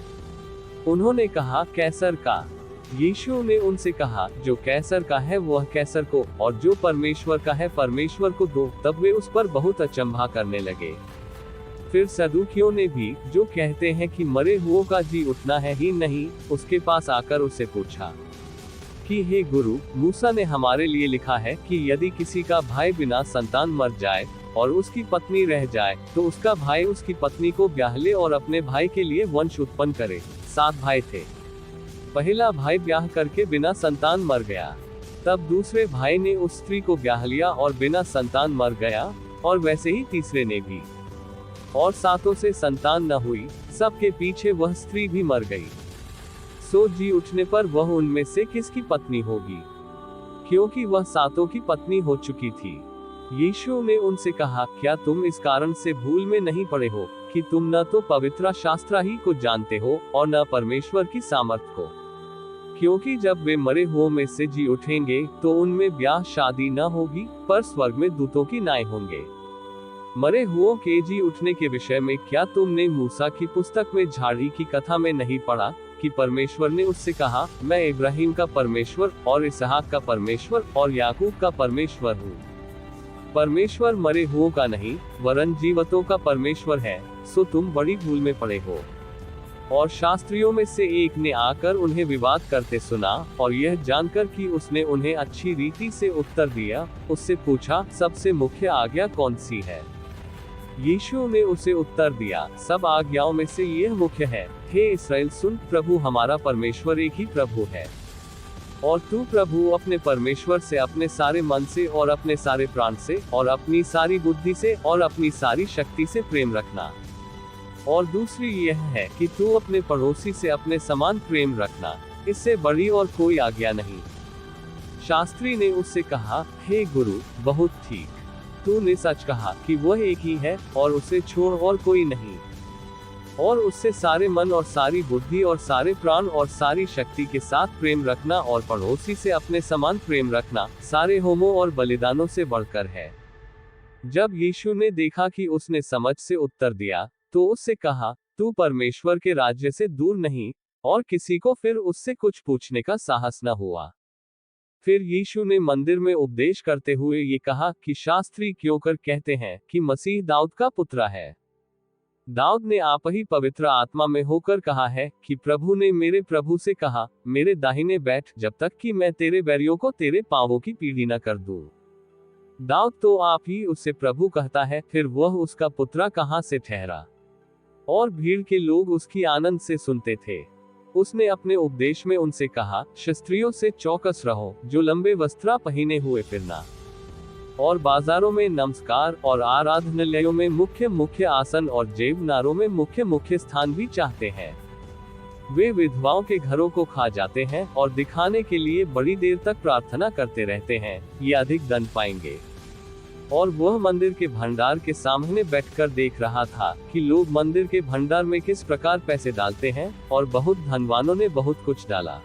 उन्होंने कहा, कैसर का। यीशु ने उनसे कहा, जो कैसर का है वह कैसर को, और जो परमेश्वर का है परमेश्वर को दो। तब वे उस पर बहुत अचंभा करने लगे। फिर सदूकियों ने भी, जो कहते हैं कि मरे हुओं का जी उठना है ही नहीं, उसके पास आकर उससे पूछा कि हे गुरु, मूसा ने हमारे लिए लिखा है कि यदि किसी का भाई बिना संतान मर जाए और उसकी पत्नी रह जाए, तो उसका भाई उसकी पत्नी को ब्याह ले और अपने भाई के लिए वंश उत्पन्न करे। 7 भाई थे। पहला भाई ब्याह करके बिना संतान मर गया। तब दूसरे भाई ने उस स्त्री को ब्याह लिया और बिना संतान मर गया, और वैसे ही तीसरे ने भी। और 7 से संतान न हुई, सबके पीछे वह स्त्री भी मर गई। सो जी उठने पर वह उनमें से किसकी पत्नी होगी? क्योंकि वह 7 की पत्नी हो चुकी थी। यीशु ने उनसे कहा, क्या तुम इस कारण से भूल में नहीं पड़े हो कि तुम न तो पवित्र शास्त्र ही को जानते हो और न परमेश्वर की सामर्थ को? क्योंकि जब वे मरे हुओं में से जी उठेंगे, तो उनमें ब्याह शादी न होगी, पर स्वर्ग में दूतों की नाई होंगे। मरे हुओं के जी उठने के विषय में क्या तुमने मूसा की पुस्तक में झाड़ी की कथा में नहीं पढ़ा कि परमेश्वर ने उससे कहा, मैं इब्राहिम का परमेश्वर और इसहाक का परमेश्वर और याकूब का परमेश्वर हूँ। परमेश्वर मरे हुओं का नहीं, वरन जीवतों का परमेश्वर है। सो तुम बड़ी भूल में पड़े हो। और शास्त्रियों में से एक ने आकर उन्हें विवाद करते सुना, और यह जानकर कि उसने उन्हें अच्छी रीति से उत्तर दिया, उससे पूछा, सबसे मुख्य आज्ञा कौन सी है? यीशु ने उसे उत्तर दिया, सब आज्ञाओं में से यह मुख्य है, हे इस्राएल सुन, प्रभु हमारा परमेश्वर एक ही प्रभु है। और तू प्रभु अपने परमेश्वर से अपने सारे मन से और अपने सारे प्राण से और अपनी सारी बुद्धि से और अपनी सारी शक्ति से प्रेम रखना। और दूसरी यह है कि तू अपने पड़ोसी से अपने समान प्रेम रखना। इससे बड़ी और कोई आज्ञा नहीं। शास्त्री ने उससे कहा, हे गुरु, बहुत ठीक, तूने सच कहा कि वह एक ही है और उसे छोड़ और कोई नहीं। और उससे सारे मन और सारी बुद्धि और सारे प्राण और सारी शक्ति के साथ प्रेम रखना और पड़ोसी से अपने समान प्रेम रखना सारे होमों और बलिदानों से बढ़कर है। जब यीशु ने देखा कि उसने समझ से उत्तर दिया, तो उससे कहा, तू परमेश्वर के राज्य से दूर नहीं, और किसी को फिर उससे कुछ पूछने का साहस न हुआ। फिर यीशु ने मंदिर में उपदेश करते हुए ये कहा कि शास्त्री क्यों कर कहते हैं कि मसीह दाऊद का पुत्र है। दाऊद ने आप ही पवित्र आत्मा में होकर कहा है कि प्रभु ने मेरे प्रभु से कहा, मेरे दाहिने बैठ जब तक कि मैं तेरे बैरियों को तेरे पांवों की पीढ़ी न कर दूं। दाऊद तो आप ही उससे प्रभु कहता है, फिर वह उसका पुत्र कहां से ठहरा। और भीड़ के लोग उसकी आनंद से सुनते थे। उसने अपने उपदेश में उनसे कहा, क्षत्रियों से चौकस रहो, जो लंबे वस्त्र पहने हुए फिरना और बाजारों में नमस्कार और आराधनालयों में मुख्य मुख्य आसन और जेबनारों में मुख्य मुख्य स्थान भी चाहते हैं। वे विधवाओं के घरों को खा जाते हैं और दिखाने के लिए बड़ी देर तक प्रार्थना करते रहते हैं, ये अधिक दंड पाएंगे। और वह मंदिर के भंडार के सामने बैठकर देख रहा था कि लोग मंदिर के भंडार में किस प्रकार पैसे डालते हैं, और बहुत धनवानों ने बहुत कुछ डाला।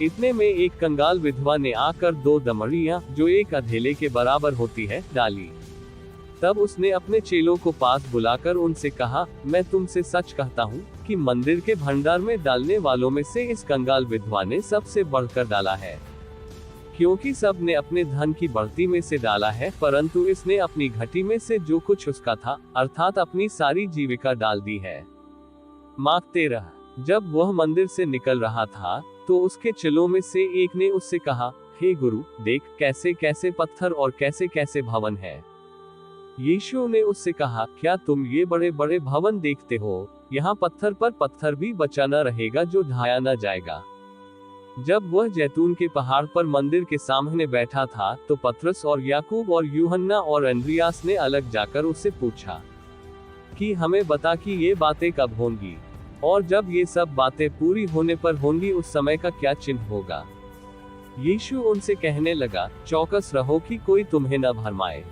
इतने में एक कंगाल विधवा ने आकर 2 दमड़ियां, जो एक अधेले के बराबर होती है, डाली। तब उसने अपने चेलों को पास बुलाकर उनसे कहा, मैं तुमसे सच कहता हूँ कि मंदिर के भंडार में डालने वालों में से इस कंगाल विधवा ने सबसे बढ़कर डाला है, क्योंकि सब ने अपने धन की बढ़ती में से डाला है, परंतु इसने अपनी घटी में से जो कुछ उसका था, अर्थात अपनी सारी जीविका डाल दी है। मार्क 13। जब वह मंदिर से निकल रहा था तो उसके चेलों में से एक ने उससे कहा, हे गुरु, देख कैसे कैसे पत्थर और कैसे कैसे भवन है। यीशु ने उससे कहा, क्या तुम ये बड़े बड़े भवन देखते हो? यहाँ पत्थर पर पत्थर भी बचा न रहेगा जो ढाया न जाएगा। जब वह जैतून के पहाड़ पर मंदिर के सामने बैठा था तो पतरस और याकूब और यूहन्ना और अंद्रियास ने अलग जाकर उससे पूछा कि हमें बता कि ये बातें कब होंगी, और जब ये सब बातें पूरी होने पर होंगी उस समय का क्या चिन्ह होगा। यीशु उनसे कहने लगा, चौकस रहो कि कोई तुम्हें न भरमाए।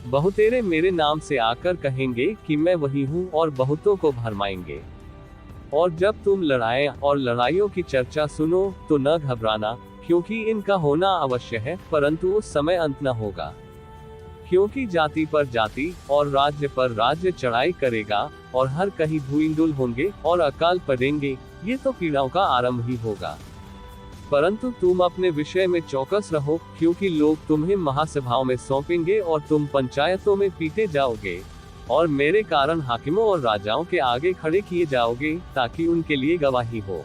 बहुतेरे मेरे नाम से आकर कहेंगे कि मैं वही हूँ, और बहुतों को भरमाएंगे। और जब तुम लड़ाई और लड़ाइयों की चर्चा सुनो तो न घबराना, क्योंकि इनका होना अवश्य है, परंतु उस समय अंत न होगा। क्योंकि जाति पर जाति और राज्य पर राज्य चढ़ाई करेगा, और हर कहीं भूइंदुल होंगे और अकाल पड़ेंगे। ये तो पीड़ाओं का आरंभ ही होगा। परंतु तुम अपने विषय में चौकस रहो, क्योंकि लोग तुम्हें महासभाओं में सौंपेंगे और तुम पंचायतों में पीटे जाओगे, और मेरे कारण हाकिमों और राजाओं के आगे खड़े किए जाओगे, ताकि उनके लिए गवाही हो।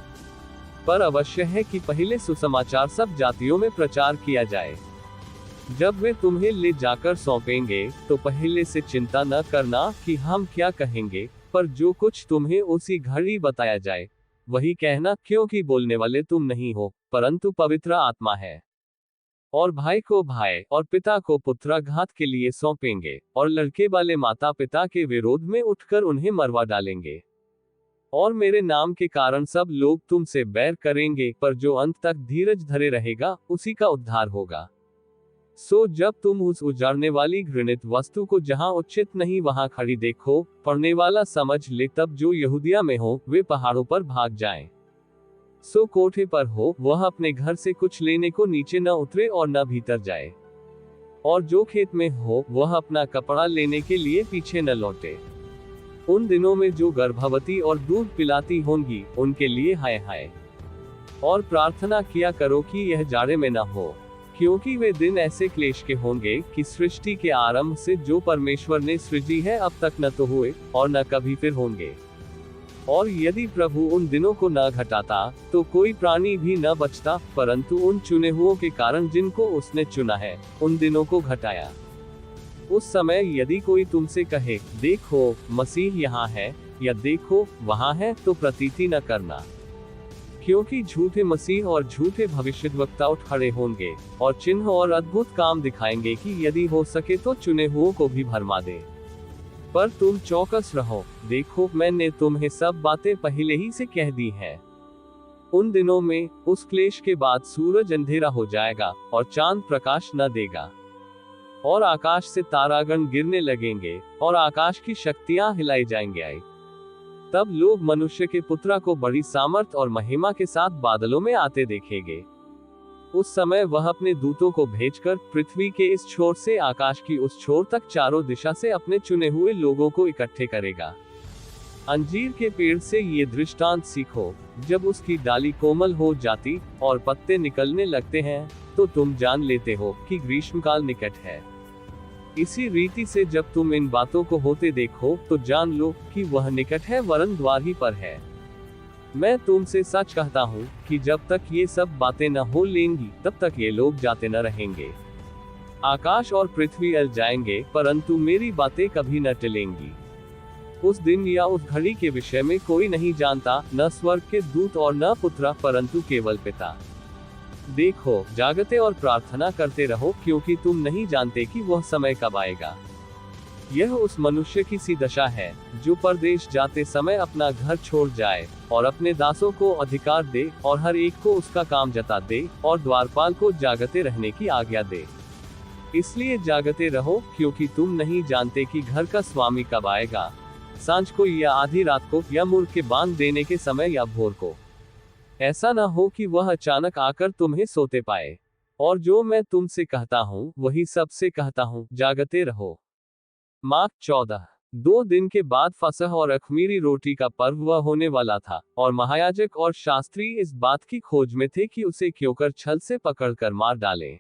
पर अवश्य है कि पहले सुसमाचार सब जातियों में प्रचार किया जाए। जब वे तुम्हें ले जाकर सौंपेंगे तो पहले से चिंता न करना कि हम क्या कहेंगे, पर जो कुछ तुम्हें उसी घड़ी बताया जाए वही कहना, क्योंकि बोलने वाले तुम नहीं हो, परंतु पवित्र आत्मा है। और भाई को भाई और पिता को पुत्र घात के लिए सौंपेंगे, और लड़के वाले माता पिता के विरोध में उठकर उन्हें मरवा डालेंगे। और मेरे नाम के कारण सब लोग तुमसे बैर करेंगे, पर जो अंत तक धीरज धरे रहेगा उसी का उद्धार होगा। सो जब तुम उस उजाड़ने वाली घृणित वस्तु को जहां उचित नहीं वहां खड़ी देखो, पढ़ने वाला समझ ले, तब जो यहूदिया में हो वे पहाड़ों पर भाग जाएं। सो कोठे पर हो वह अपने घर से कुछ लेने को नीचे न उतरे और न भीतर जाए। और जो खेत में हो वह अपना कपड़ा लेने के लिए पीछे न लौटे। उन दिनों में जो गर्भवती और दूध पिलाती होंगी उनके लिए हाय हाय। और प्रार्थना किया करो कि यह जाड़े में न हो, क्योंकि वे दिन ऐसे क्लेश के होंगे कि सृष्टि के आरंभ से जो परमेश्वर ने सृजी है अब तक न तो हुए और न कभी फिर होंगे। और यदि प्रभु उन दिनों को न घटाता तो कोई प्राणी भी न बचता, परंतु उन चुने हुओं के कारण जिनको उसने चुना है उन दिनों को घटाया। उस समय यदि कोई तुमसे कहे, देखो मसीह यहाँ है, या देखो वहाँ है, तो प्रतीति न करना, क्योंकि झूठे मसीह और झूठे भविष्यद्वक्ता उठ खड़े होंगे और चिन्ह और अद्भुत काम दिखाएंगे कि यदि हो सके तो चुने हुओं को भी भरमा दे। पर तुम चौकस रहो, देखो मैंने तुम्हें सब बातें पहले ही से कह दी हैं। उन दिनों में उस क्लेश के बाद सूरज अंधेरा हो जाएगा और चांद प्रकाश न देगा, और आकाश से तारागण गिरने लगेंगे और आकाश की शक्तियां हिलाई जाएंगे। तब लोग मनुष्य के पुत्र को बड़ी सामर्थ और महिमा के साथ बादलों में आते देखेंगे। उस समय वह अपने दूतों को भेजकर पृथ्वी के इस छोर से आकाश की उस छोर तक चारों दिशा से अपने चुने हुए लोगों को इकट्ठे करेगा। अंजीर के पेड़ से ये दृष्टांत सीखो, जब उसकी डाली कोमल हो जाती और पत्ते निकलने लगते हैं, तो तुम जान लेते हो कि ग्रीष्मकाल निकट है। इसी रीति से जब तुम इन बातों को होते देखो तो जान लो कि वह निकट है, वरन द्वार ही पर है। मैं तुमसे सच कहता हूँ कि जब तक ये सब बातें न हो लेंगी, तब तक ये लोग जाते न रहेंगे। आकाश और पृथ्वी अल जाएंगे, परंतु मेरी बातें कभी न टलेंगी। उस दिन या उस घड़ी के विषय में कोई नहीं जानता, न स्वर्ग के दूत और न पुत्र, परंतु केवल पिता। देखो, जागते और प्रार्थना करते रहो, क्योंकि तुम नहीं जानते कि वह समय कब आएगा। यह उस मनुष्य की सी दशा है, जो परदेश जाते समय अपना घर छोड़ जाए और अपने दासों को अधिकार दे और हर एक को उसका काम जता दे और द्वारपाल को जागते रहने की आज्ञा दे। इसलिए जागते रहो, क्योंकि तुम नहीं जानते कि घर का स्वामी कब आएगा, सांझ को या आधी रात को, या मुर्ग के बांध देने के समय या भोर को। ऐसा न हो कि वह अचानक आकर तुम्हें सोते पाए। और जो मैं तुमसे कहता हूँ वही सबसे कहता हूँ, जागते रहो। मार्क 14। 2 दिन के बाद फसह और अख़मीरी रोटी का पर्व वह होने वाला था, और महायाजक और शास्त्री इस बात की खोज में थे कि उसे क्योंकर छल से पकड़कर मार डालें।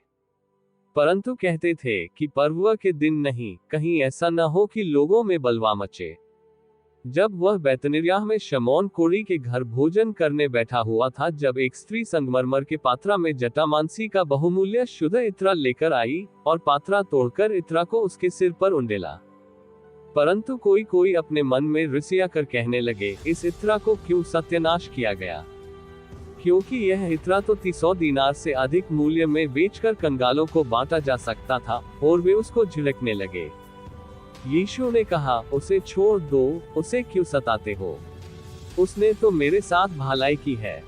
परंतु कहते थे कि पर्व के दिन नहीं, कहीं ऐसा न हो कि लोगों में बलवा मचे। जब वह बैतनिर्याह में शमौन कोढ़ी के घर भोजन करने बैठा हुआ था, जब एक स्त्री संगमरमर के पात्रा में जटामांसी का बहुमूल्य शुद्ध इत्रा लेकर आई और पात्रा तोड़कर इत्रा को उसके सिर पर उंडेला। परंतु कोई कोई अपने मन में रिसिया कर कहने लगे, इस इत्रा को क्यों सत्यानाश किया गया, क्योंकि यह इत्रा तो 300 दीनार से अधिक मूल्य में बेचकर कंगालों को बांटा जा सकता था। और वे उसको झिड़कने लगे। यीशु ने कहा, उसे छोड़ दो, उसे क्यों सताते हो, उसने तो मेरे साथ भलाई की है।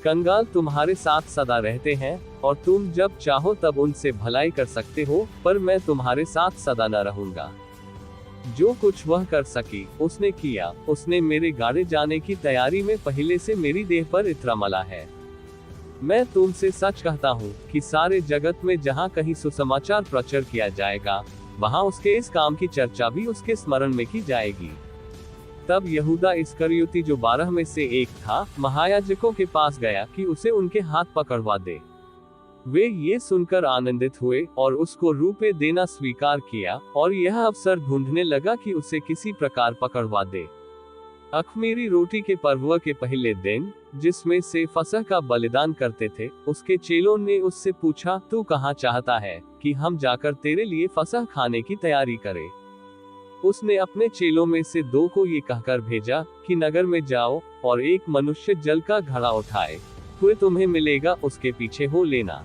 कंगाल तुम्हारे साथ सदा रहते हैं, और तुम जब चाहो तब उनसे भलाई कर सकते हो, पर मैं तुम्हारे साथ सदा न रहूंगा। जो कुछ वह कर सकी उसने किया। उसने मेरे गाड़े जाने की तैयारी में पहले से मेरी देह पर इत्रा मला है। मैं तुमसे सच कहता हूँ कि सारे जगत में जहाँ कहीं सुसमाचार प्रचार किया जाएगा, वहां उसके इस काम की चर्चा भी उसके स्मरण में की जाएगी। तब यहूदा इस्करियोती, जो 12 में से एक था, महायाजकों के पास गया कि उसे उनके हाथ पकड़वा दे। वे ये सुनकर आनंदित हुए और उसको रुपये देना स्वीकार किया, और यह अवसर ढूंढने लगा कि उसे किसी प्रकार पकड़वा दे। अख़मीरी रोटी के पर्व के पहले दिन, जिसमें से फसह का बलिदान करते थे, उसके चेलों ने उससे पूछा, तू कहाँ चाहता है कि हम जाकर तेरे लिए फसह खाने की तैयारी करें? उसने अपने चेलों में से 2 को ये कहकर भेजा कि नगर में जाओ और एक मनुष्य जल का घड़ा उठाए, हुए तुम्हें मिलेगा, उसके पीछे हो लेना।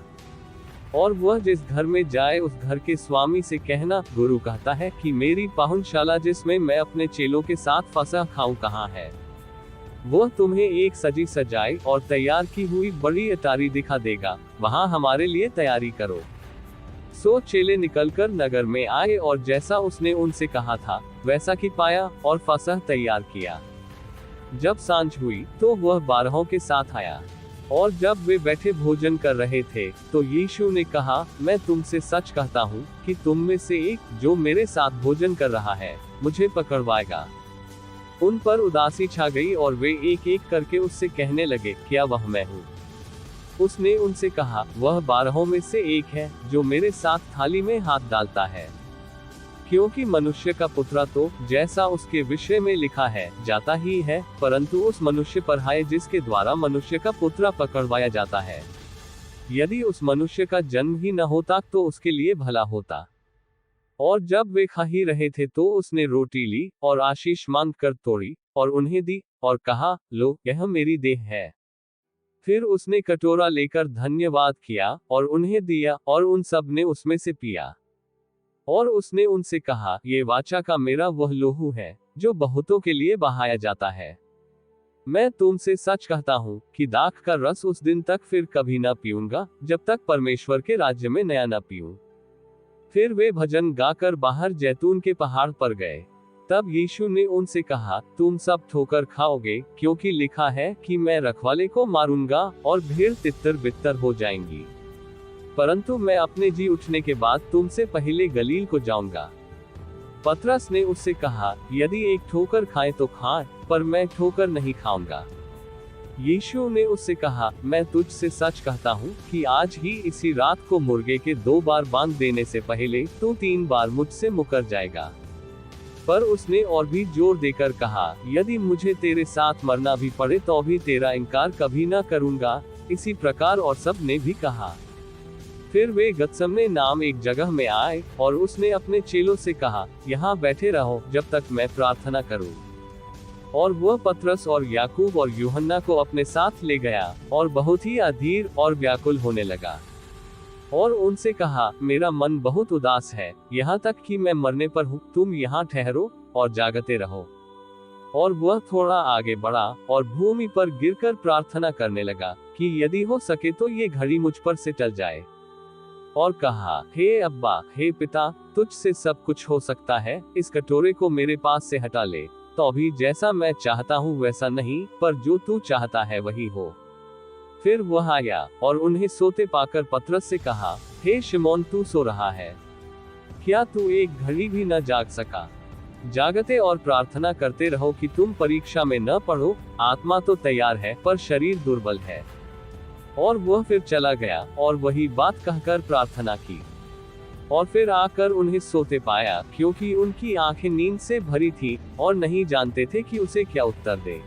और वह जिस घर में जाए उस घर के स्वामी से कहना, गुरु कहता है कि मेरी पाहुनशाला जिसमें मैं अपने चेलों के साथ फसह खाऊं कहाँ है। वह तुम्हें एक सजी सजाई और तैयार की हुई बड़ी अटारी दिखा देगा, वहां हमारे लिए तैयारी करो। सो चेले निकलकर नगर में आए और जैसा उसने उनसे कहा था वैसा की पाया और फसह तैयार किया। जब सांझ हुई तो वह 12 के साथ आया, और जब वे बैठे भोजन कर रहे थे तो यीशु ने कहा, मैं तुमसे सच कहता हूँ कि तुम में से एक जो मेरे साथ भोजन कर रहा है, मुझे पकड़वाएगा। उन पर उदासी छा गई और वे एक एक करके उससे कहने लगे, क्या वह मैं हूँ? उसने उनसे कहा, वह 12 में से एक है जो मेरे साथ थाली में हाथ डालता है। क्योंकि मनुष्य का पुत्र तो, जैसा उसके विषय में लिखा है, जाता ही है, परंतु उस मनुष्य पर हाय जिसके द्वारा मनुष्य का पुत्र पकड़वाया जाता है। यदि उस मनुष्य का जन्म ही न होता तो उसके लिए भला होता। और जब वे खा ही रहे थे तो उसने रोटी ली और आशीष मांग कर तोड़ी और उन्हें दी और कहा, लो, यह मेरी देह है। फिर उसने कटोरा लेकर धन्यवाद किया और उन्हें दिया, और उन सब ने उसमें से पिया। और उसने उनसे कहा, ये वाचा का मेरा वह लोहू है जो बहुतों के लिए बहाया जाता है। मैं तुमसे सच कहता हूँ कि दाख का रस उस दिन तक फिर कभी न पीऊंगा, जब तक परमेश्वर के राज्य में नया न पीऊं। फिर वे भजन गाकर बाहर जैतून के पहाड़ पर गए। तब यीशु ने उनसे कहा, तुम सब ठोकर खाओगे, क्योंकि लिखा है कि मैं रखवाले को मारूंगा और भेड़ तितर बितर हो जाएंगी। परंतु मैं अपने जी उठने के बाद तुमसे पहले गलील को जाऊंगा। पतरस ने उससे कहा, यदि एक ठोकर खाएं तो खाएं, पर मैं ठोकर नहीं खाऊंगा। यीशु ने उससे कहा, मैं तुझसे सच कहता हूँ कि आज ही इसी रात को मुर्गे के 2 बार बांग देने से पहले तो 3 बार मुझसे मुकर जाएगा। पर उसने और भी जोर देकर कहा, यदि मुझे तेरे साथ मरना भी पड़े तो भी तेरा इनकार कभी न करूंगा। इसी प्रकार और सब ने भी कहा। फिर वे गतसमने नाम एक जगह में आए, और उसने अपने चेलों से कहा, यहाँ बैठे रहो जब तक मैं प्रार्थना करूं। और वह पतरस और याकूब और यूहन्ना को अपने साथ ले गया, और बहुत ही अधीर और व्याकुल होने लगा। और उनसे कहा, मेरा मन बहुत उदास है, यहाँ तक कि मैं मरने पर हूँ। तुम यहाँ ठहरो और जागते रहो। और वह थोड़ा आगे बढ़ा और भूमि पर गिरकर प्रार्थना करने लगा कि यदि हो सके तो ये घड़ी मुझ पर से टल जाए। और कहा, हे अब्बा, हे पिता, तुझसे सब कुछ हो सकता है, इस कटोरे को मेरे पास से हटा ले, तो भी जैसा मैं चाहता हूँ वैसा नहीं, पर जो तू चाहता है वही हो। फिर वह आया और उन्हें सोते पाकर पतरस से कहा, हे शिमोन, तू सो रहा है? क्या तू एक घड़ी भी न जाग सका? जागते और प्रार्थना करते रहो कि तुम परीक्षा में न पड़ो। आत्मा तो तैयार है पर शरीर दुर्बल है। और वह फिर चला गया और वही बात कहकर प्रार्थना की। और फिर आकर उन्हें सोते पाया, क्योंकि उनकी आंखें नींद से भरी थी और नहीं जानते थे कि उसे क्या उत्तर दे।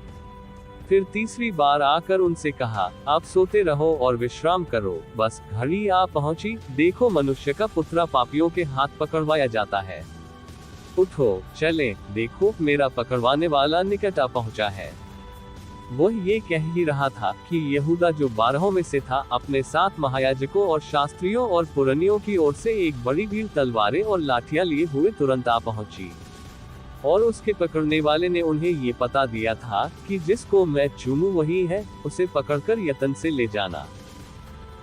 फिर तीसरी बार आकर उनसे कहा, आप सोते रहो और विश्राम करो, बस घड़ी आ पहुंची, देखो मनुष्य का पुत्र पापियों के हाथ पकड़वाया जाता है। उठो, चलें, देखो मेरा पकड़वाने वाला निकट आ पहुंचा है। वह ये कह ही रहा था कि यहूदा जो 12 में से था, अपने साथ महायाजकों और शास्त्रियों और पुरनियों की ओर से एक बड़ी भीड़ तलवारें और लाठियां लिए हुए तुरंत आ पहुंची। और उसके पकड़ने वाले ने उन्हें ये पता दिया था कि जिसको मैं चूमूं वही है, उसे पकड़कर यतन से ले जाना।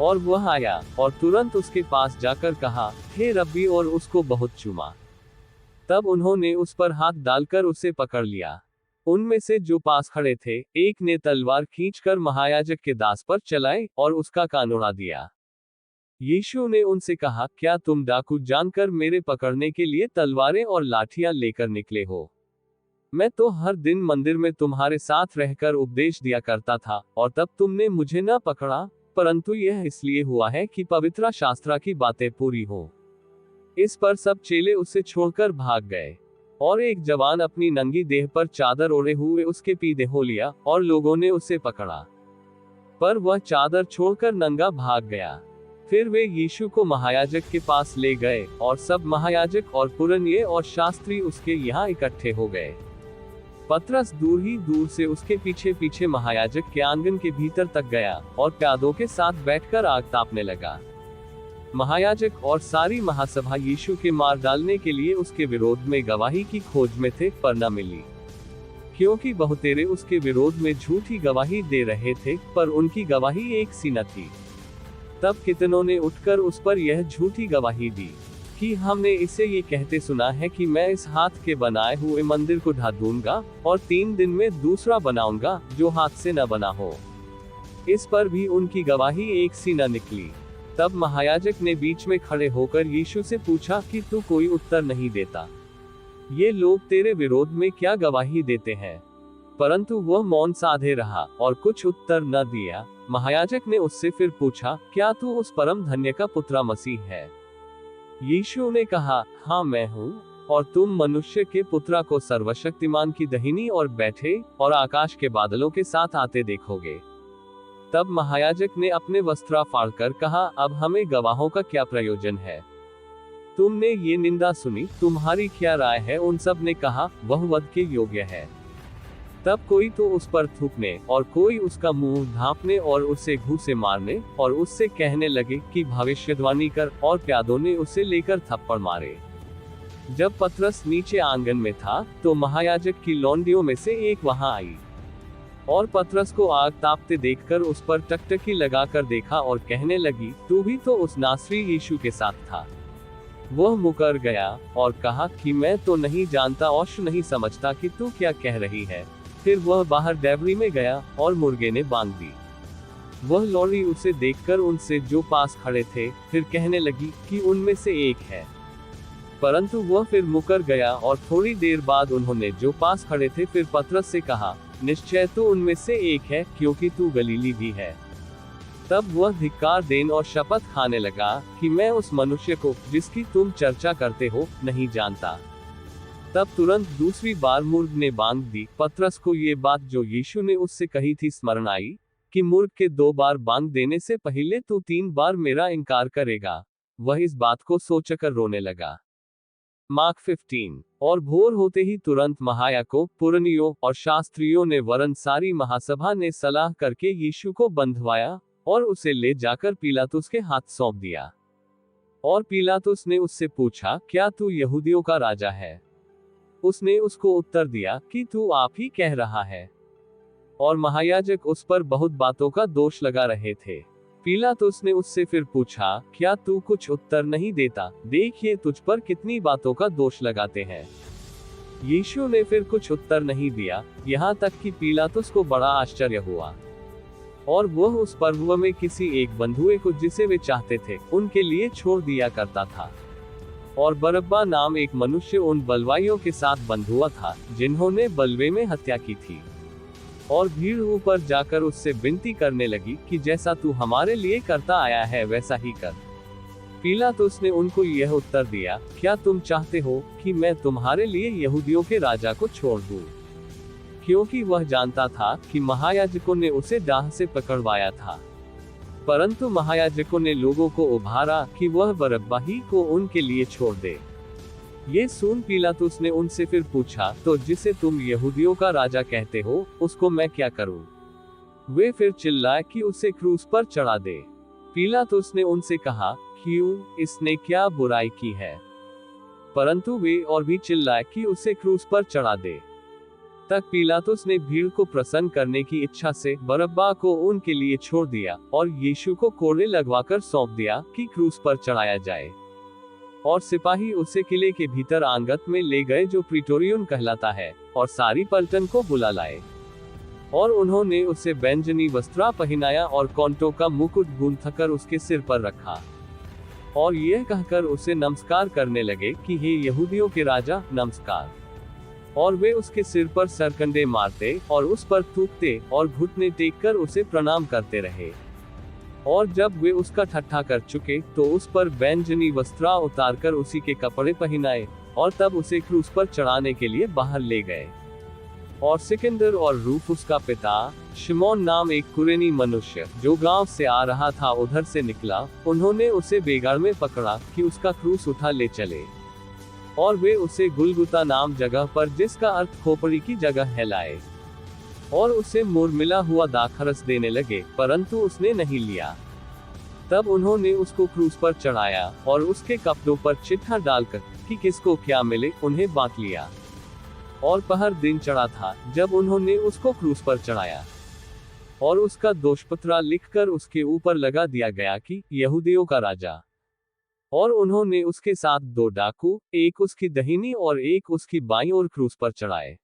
और वह आया और तुरंत उसके पास जाकर कहा, हे रब्बी, और उसको बहुत चूमा। तब उन्होंने उस पर हाथ डालकर उसे पकड़ लिया। उनमें से जो पास खड़े थे, एक ने तलवार खींचकर महायाजक के दास पर चलाई और उसका कान उड़ा दिया। यीशु ने उनसे कहा, क्या तुम डाकू जानकर मेरे पकड़ने के लिए तलवारें और लाठियां लेकर निकले हो? मैं तो हर दिन मंदिर में तुम्हारे साथ रहकर उपदेश दिया करता था, और तब तुमने मुझे न पकड़ा, परंतु यह इसलिए हुआ है कि पवित्र शास्त्र की बातें पूरी हो। इस पर सब चेले उसे छोड़कर भाग गए। और एक जवान अपनी नंगी देह पर चादर ओढ़े हुए उसके पीछे हो लिया, और लोगों ने उसे पकड़ा, पर वह चादर छोड़कर नंगा भाग गया। फिर वे यीशु को महायाजक के पास ले गए, और सब महायाजक और पुरनिये और शास्त्री उसके यहाँ इकट्ठे हो गए। पतरस दूर ही दूर से उसके पीछे पीछे महायाजक के आंगन के भीतर तक गया, और प्यादों के साथ बैठकर आग तापने लगा। महायाजक और सारी महासभा यीशु के मार डालने के लिए उसके विरोध में गवाही की खोज में थे, पर न मिली, क्योंकि बहुतेरे उसके विरोध में झूठी गवाही दे रहे थे, पर उनकी गवाही एक सी न थी। तब कितनों ने उठकर उस पर यह झूठी गवाही दी कि हमने इसे ये कहते सुना है कि मैं इस हाथ के बनाए हुए मंदिर को ढा दूंगा और 3 दिन में दूसरा बनाऊंगा जो हाथ से न बना हो। इस पर भी उनकी गवाही एक सी न निकली। तब महायाजक ने बीच में खड़े होकर यीशु से पूछा कि तू कोई उत्तर नहीं देता? ये लोग तेरे विरोध में क्या गवाही देते हैं? परंतु वह मौन साधे रहा और कुछ उत्तर न दिया। महायाजक ने उससे फिर पूछा, क्या तू उस परम धन्य का पुत्र मसीह है? यीशु ने कहा, हाँ मैं हूँ, और तुम मनुष्य के पुत्र को सर्वशक्तिमान की दाहिनी ओर बैठे और आकाश के बादलों के साथ आते देखोगे। तब महायाजक ने अपने वस्त्र फाड़कर कहा, अब हमें गवाहों का क्या प्रयोजन है? तुमने ये निंदा सुनी, तुम्हारी क्या राय है? उन सब ने कहा, वह वध के योग्य है। तब कोई तो उस पर थूकने और कोई उसका मुंह ढांपने और उसे घूंसे मारने और उससे कहने लगे कि भविष्यवाणी कर, और प्यादों ने उसे लेकर थप्पड़ मारे। जब पतरस नीचे आंगन में था, तो महायाजक की लौंडियों में से एक वहां आई, और पतरस को आग तापते देखकर उस पर टकटकी लगाकर देखा और कहने लगी, तू भी तो उस नासरी यीशु के साथ था। वह मुकर गया और कहा कि मैं तो नहीं जानता और नहीं समझता कि तू क्या कह रही है। फिर वह बाहर डेवरी में गया और मुर्गे ने बांग दी। वह लौंडी उसे देखकर उनसे जो पास खड़े थे फिर कहने लगी कि उनमें से एक है। परंतु वह फिर मुकर गया और थोड़ी देर बाद उन्होंने जो पास खड़े थे फिर पतरस से कहा, निश्चय तू उनमें से एक है, क्योंकि तू गलीली भी है। तब वह धिक्कार देन और शपथ खाने लगा कि मैं उस मनुष्य को, जिसकी तुम चर्चा करते हो, नहीं जानता। तब तुरंत दूसरी बार मूर्ख ने बांध दी। पतरस को ये बात जो यीशु ने उससे कही थी स्मरण आई, कि मूर्ख के 2 बार बांध देने से पहले तू 3 बार मेरा इनकार करेगा। वह इस बात को सोचकर रोने लगा। मार्क 15। और भोर होते ही तुरंत महायाजकों, पुरनियों और शास्त्रियों ने वरन सारी महासभा ने सलाह करके यीशु को बंधवाया और उसे ले जाकर पिलातुस के हाथ सौंप दिया। और पिलातुस ने उससे पूछा, क्या तू यहूदियों का राजा है? उसने उसको उत्तर दिया कि तू आप ही कह रहा है। और महायाजक उस पर बहुत बातों का दोष लगा रहे थे। पिलातुस ने उससे फिर पूछा, क्या तू कुछ उत्तर नहीं देता? देखिए तुझ पर कितनी बातों का दोष लगाते हैं। यीशु ने फिर कुछ उत्तर नहीं दिया, यहाँ तक कि पिलातुस को बड़ा आश्चर्य हुआ। और वह उस पर्व में किसी एक बंधुए को, जिसे वे चाहते थे, उनके लिए छोड़ दिया करता था। और बरअब्बा नाम एक मनुष्य उन बलवाइयों के साथ बंधुआ था, जिन्होंने बलवे में हत्या की थी। और भीड़ ऊपर जाकर उससे विनती करने लगी कि जैसा तू हमारे लिए करता आया है वैसा ही कर। पिलातुस ने उनको यह उत्तर दिया, क्या तुम चाहते हो कि मैं तुम्हारे लिए यहूदियों के राजा को छोड़ दूं? क्योंकि वह जानता था कि महायाजकों ने उसे डाह से पकड़वाया था। परंतु महायाजकों ने लोगों को उभारा कि वह बरअब्बा ही को उनके लिए छोड़ दे। ये सुन पिलातुस ने उनसे फिर पूछा, तो जिसे तुम यहूदियों का राजा कहते हो, उसको मैं क्या करूं? वे फिर चिल्लाए कि उसे क्रूस पर चढ़ा दे। पिलातुस ने उनसे कहा, क्यों, इसने क्या बुराई की है? परंतु वे और भी चिल्लाए कि उसे क्रूस पर चढ़ा दे। तक पिलातुस ने भीड़ को प्रसन्न करने की इच्छा से बरअब्बा को उनके लिए छोड़ दिया और यीशु को कोड़े लगवाकर सौंप दिया कि क्रूस पर चढ़ाया जाए। और सिपाही उसे किले के भीतर आंगत में ले गए, जो प्रीटोरियन कहलाता है, और सारी पलटन को बुला लाए। और उन्होंने उसे बैंजनी वस्त्र पहनाया और कौंटों का मुकुट गूंथकर उसके सिर पर रखा। और यह कहकर उसे नमस्कार करने लगे कि हे यहूदियों के राजा, नमस्कार। और वे उसके सिर पर सरकंडे मारते और उस पर थूकते और घुटने टेककर उसे प्रणाम करते रहे। और जब वे उसका ठट्ठा कर चुके तो उस पर बैंजनी वस्त्र उतारकर उसी के कपड़े पहनाए और तब उसे क्रूस पर चढ़ाने के लिए बाहर ले गए। और सिकंदर और रूफुस का पिता शिमोन नाम एक कुरेनी मनुष्य, जो गांव से आ रहा था, उधर से निकला। उन्होंने उसे बेगार में पकड़ा कि उसका क्रूस उठा ले चले। और वे उसे गुलगुता नाम जगह पर, जिसका अर्थ खोपड़ी की जगह है, लाए। और उसे मुरमिला हुआ दाखरस देने लगे, परंतु उसने नहीं लिया। तब उन्होंने उसको क्रूस पर चढ़ाया और उसके कपड़ों पर चिट्ठा डालकर कि किसको क्या मिले, उन्हें बांट लिया। और पहर दिन चढ़ा था जब उन्होंने उसको क्रूस पर चढ़ाया। और उसका दोषपत्र लिखकर उसके ऊपर लगा दिया गया कि यहूदियों का राजा। और उन्होंने उसके साथ 2 डाकू, एक उसकी दाहिनी और एक उसकी बाईं ओर क्रूस पर चढ़ाए।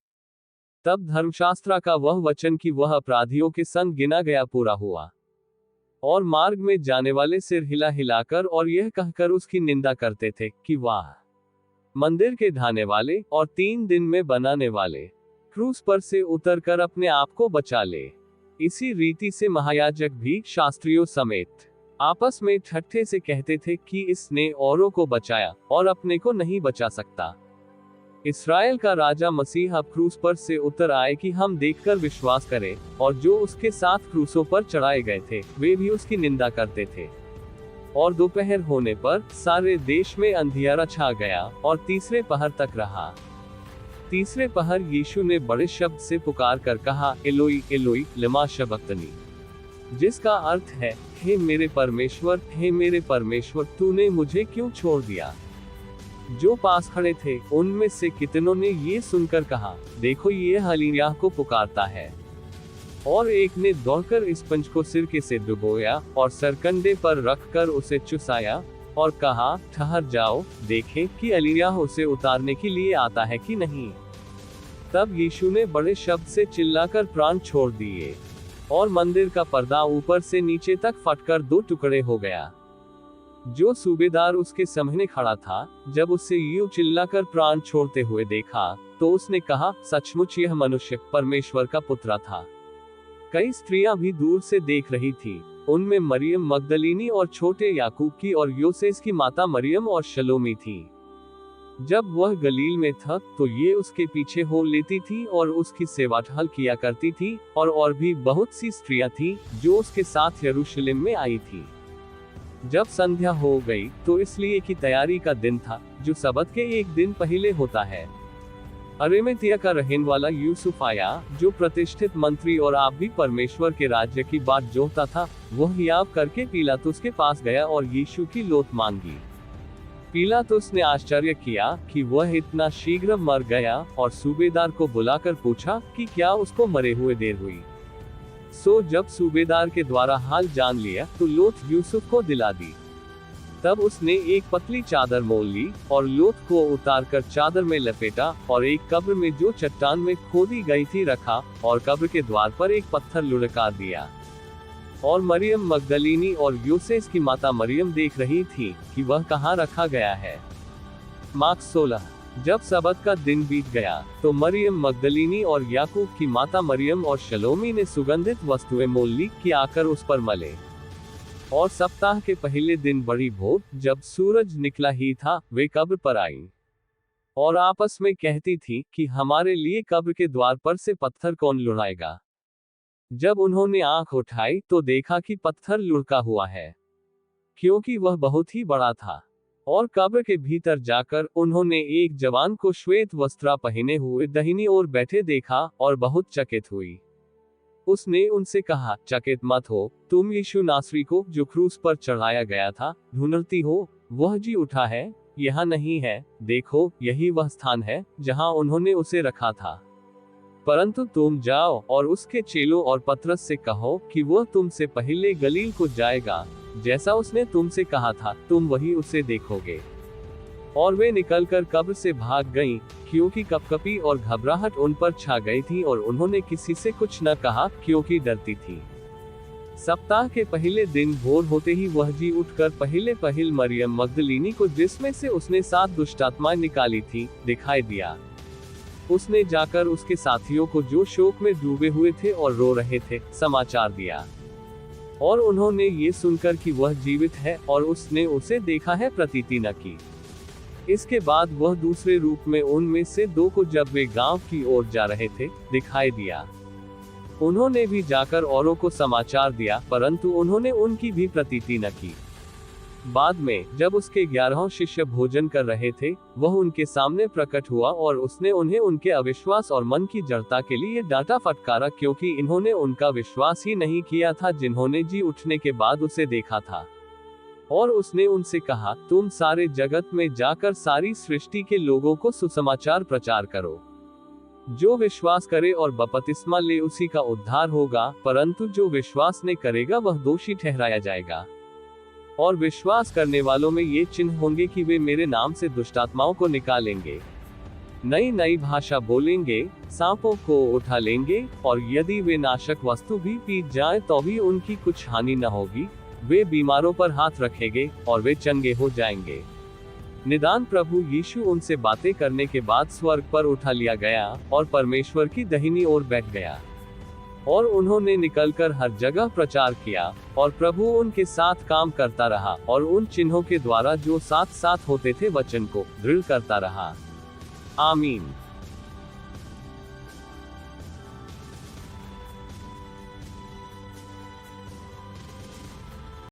तब धर्मशास्त्र का वह वचन कि वह अपराधियों के संग गिना गया पूरा हुआ। और मार्ग में जाने वाले सिर हिला हिलाकर और यह कहकर उसकी निंदा करते थे कि वाह, मंदिर के ढाने वाले और 3 दिन में बनाने वाले, क्रूस पर से उतरकर अपने आप को बचा ले। इसी रीति से महायाजक भी शास्त्रियों समेत आपस में ठट्ठे से कहते थे कि इसने औरों को बचाया और अपने को नहीं बचा सकता। इस्राएल का राजा मसीह अब क्रूस पर से उतर आए कि हम देखकर विश्वास करें। और जो उसके साथ क्रूसों पर चढ़ाए गए थे, वे भी उसकी निंदा करते थे। और दोपहर होने पर सारे देश में अंधियारा छा गया और तीसरे पहर तक रहा। तीसरे पहर यीशु ने बड़े शब्द से पुकार कर कहा, एलोई एलोई लमा शबक्तनी, जिसका अर्थ है, हे मेरे परमेश्वर, तूने मुझे क्यों छोड़ दिया? जो पास खड़े थे उनमें से कितनों ने ये सुनकर कहा, देखो ये हलीलियाह को पुकारता है। और एक ने दौड़कर इस पंच को सिरके से डुबोया और सरकंडे पर रखकर उसे चुसाया और कहा, ठहर जाओ, देखें कि एलिय्याह उसे उतारने के लिए आता है कि नहीं। तब यीशु ने बड़े शब्द से चिल्लाकर प्राण छोड़ दिए और मंदिर का पर्दा ऊपर से नीचे तक फटकर 2 टुकड़े हो गया। जो सूबेदार उसके सामने खड़ा था, जब उससे यूं चिल्लाकर प्राण छोड़ते हुए देखा, तो उसने कहा, सचमुच यह मनुष्य परमेश्वर का पुत्र था। कई स्त्रियां भी दूर से देख रही थी। उनमें मरियम मगदलीनी और छोटे याकूब की और योसेस की माता मरियम और शलोमी थी। जब वह गलील में था, तो ये उसके पीछे हो लेती थी और उसकी सेवाटहल किया करती थी, और भी बहुत सी स्त्रियां थी, जो उसके साथ यरूशलेम में आई थी। जब संध्या हो गई, तो इसलिए की तैयारी का दिन था, जो सबत के एक दिन पहले होता है। अरिमतिया का रहने वाला यूसुफ आया, जो प्रतिष्ठित मंत्री और आप भी परमेश्वर के राज्य की बात जोहता था। वह हियाब करके पिलातुस के पास गया और यीशु की लोथ मांगी। पिलातुस ने आश्चर्य किया कि वह इतना शीघ्र मर गया, और सूबेदार को बुलाकर पूछा कि क्या उसको मरे हुए देर हुई। सो जब सूबेदार के द्वारा हाल जान लिया, तो लोथ यूसुफ को दिला दी। तब उसने एक पतली चादर मोल ली और लोथ को उतारकर चादर में लपेटा, और एक कब्र में जो चट्टान में खोदी गई थी रखा, और कब्र के द्वार पर एक पत्थर लुढ़का दिया। और मरियम मगदलीनी और योसेस की माता मरियम देख रही थी कि वह कहाँ रखा गया है। मार्क 16। जब सबत का दिन बीत गया, तो मरियम मगदलीनी और याकूब की माता मरियम और शलोमी ने सुगंधित वस्तुएं मोल ली कि आकर उस पर मले। और सप्ताह के पहले दिन बड़ी भोर, जब सूरज निकला ही था, वे कब्र पर आईं और आपस में कहती थी कि हमारे लिए कब्र के द्वार पर से पत्थर कौन लुढ़ाएगा। जब उन्होंने आंख उठाई, तो देखा कि पत्थर लुढ़का हुआ है, क्योंकि वह बहुत ही बड़ा था। और कब्र के भीतर जाकर उन्होंने एक जवान को श्वेत वस्त्र पहने हुए दाहिनी ओर बैठे देखा, और बहुत चकित हुई। उसने उनसे कहा, चकित मत हो, तुम यीशु नासरी को, जो क्रूस पर चढ़ाया गया था, ढूंढती हो। वह जी उठा है, यहाँ नहीं है। देखो, यही वह स्थान है जहाँ उन्होंने उसे रखा था। परंतु तुम जाओ और उसके चेलों और पतरस से कहो कि वह तुमसे पहले गलील को जाएगा, जैसा उसने तुमसे कहा था, तुम वही उसे देखोगे। और वे निकलकर कब्र से भाग गईं, क्योंकि कपकपी और घबराहट उन पर छा गई थी, और उन्होंने किसी से कुछ न कहा, क्योंकि डरती थी। सप्ताह के पहले दिन भोर होते ही वह जी उठकर पहल मरियम मगदलीनी को, जिसमें से उसने 7 दुष्टात्माएं निकाली थी, दिखाई दिया। उसने जाकर उसके साथियों को, जो शोक में डूबे हुए थे और रो रहे थे, समाचार दिया। और उन्होंने ये सुनकर कि वह जीवित है और उसने उसे देखा है, प्रतीति न की। इसके बाद वह दूसरे रूप में उनमें से 2 को, जब वे गांव की ओर जा रहे थे, दिखाई दिया। उन्होंने भी जाकर औरों को समाचार दिया, परंतु उन्होंने उनकी भी प्रतीति न की। बाद में, जब उसके 11 शिष्य भोजन कर रहे थे, वह उनके सामने प्रकट हुआ, और उसने उन्हें उनके अविश्वास और मन की जड़ता के लिए डांटा फटकारा, क्योंकि इन्होंने उनका विश्वास ही नहीं किया था, जिन्होंने जी उठने के बाद उसे देखा था। और उसने उनसे कहा, तुम सारे जगत में जाकर सारी सृष्टि के लोगों को सुसमाचार प्रचार करो। जो विश्वास करे और बपतिस्मा ले, उसी का उद्धार होगा, परंतु जो विश्वास नहीं करेगा, वह दोषी ठहराया जाएगा। और विश्वास करने वालों में ये चिन्ह होंगे कि वे मेरे नाम से दुष्टात्माओं को निकालेंगे, नई भाषा बोलेंगे, सांपों को उठा लेंगे, और यदि वे नाशक वस्तु भी पी जाएं, तो भी उनकी कुछ हानि न होगी। वे बीमारों पर हाथ रखेंगे और वे चंगे हो जाएंगे। निदान प्रभु यीशु उनसे बातें करने के बाद स्वर्ग पर उठा लिया गया और परमेश्वर की दाहिनी ओर बैठ गया। और उन्होंने निकलकर हर जगह प्रचार किया, और प्रभु उनके साथ काम करता रहा, और उन चिन्हों के द्वारा जो साथ साथ होते थे, वचन को दृढ़ करता रहा। आमीन।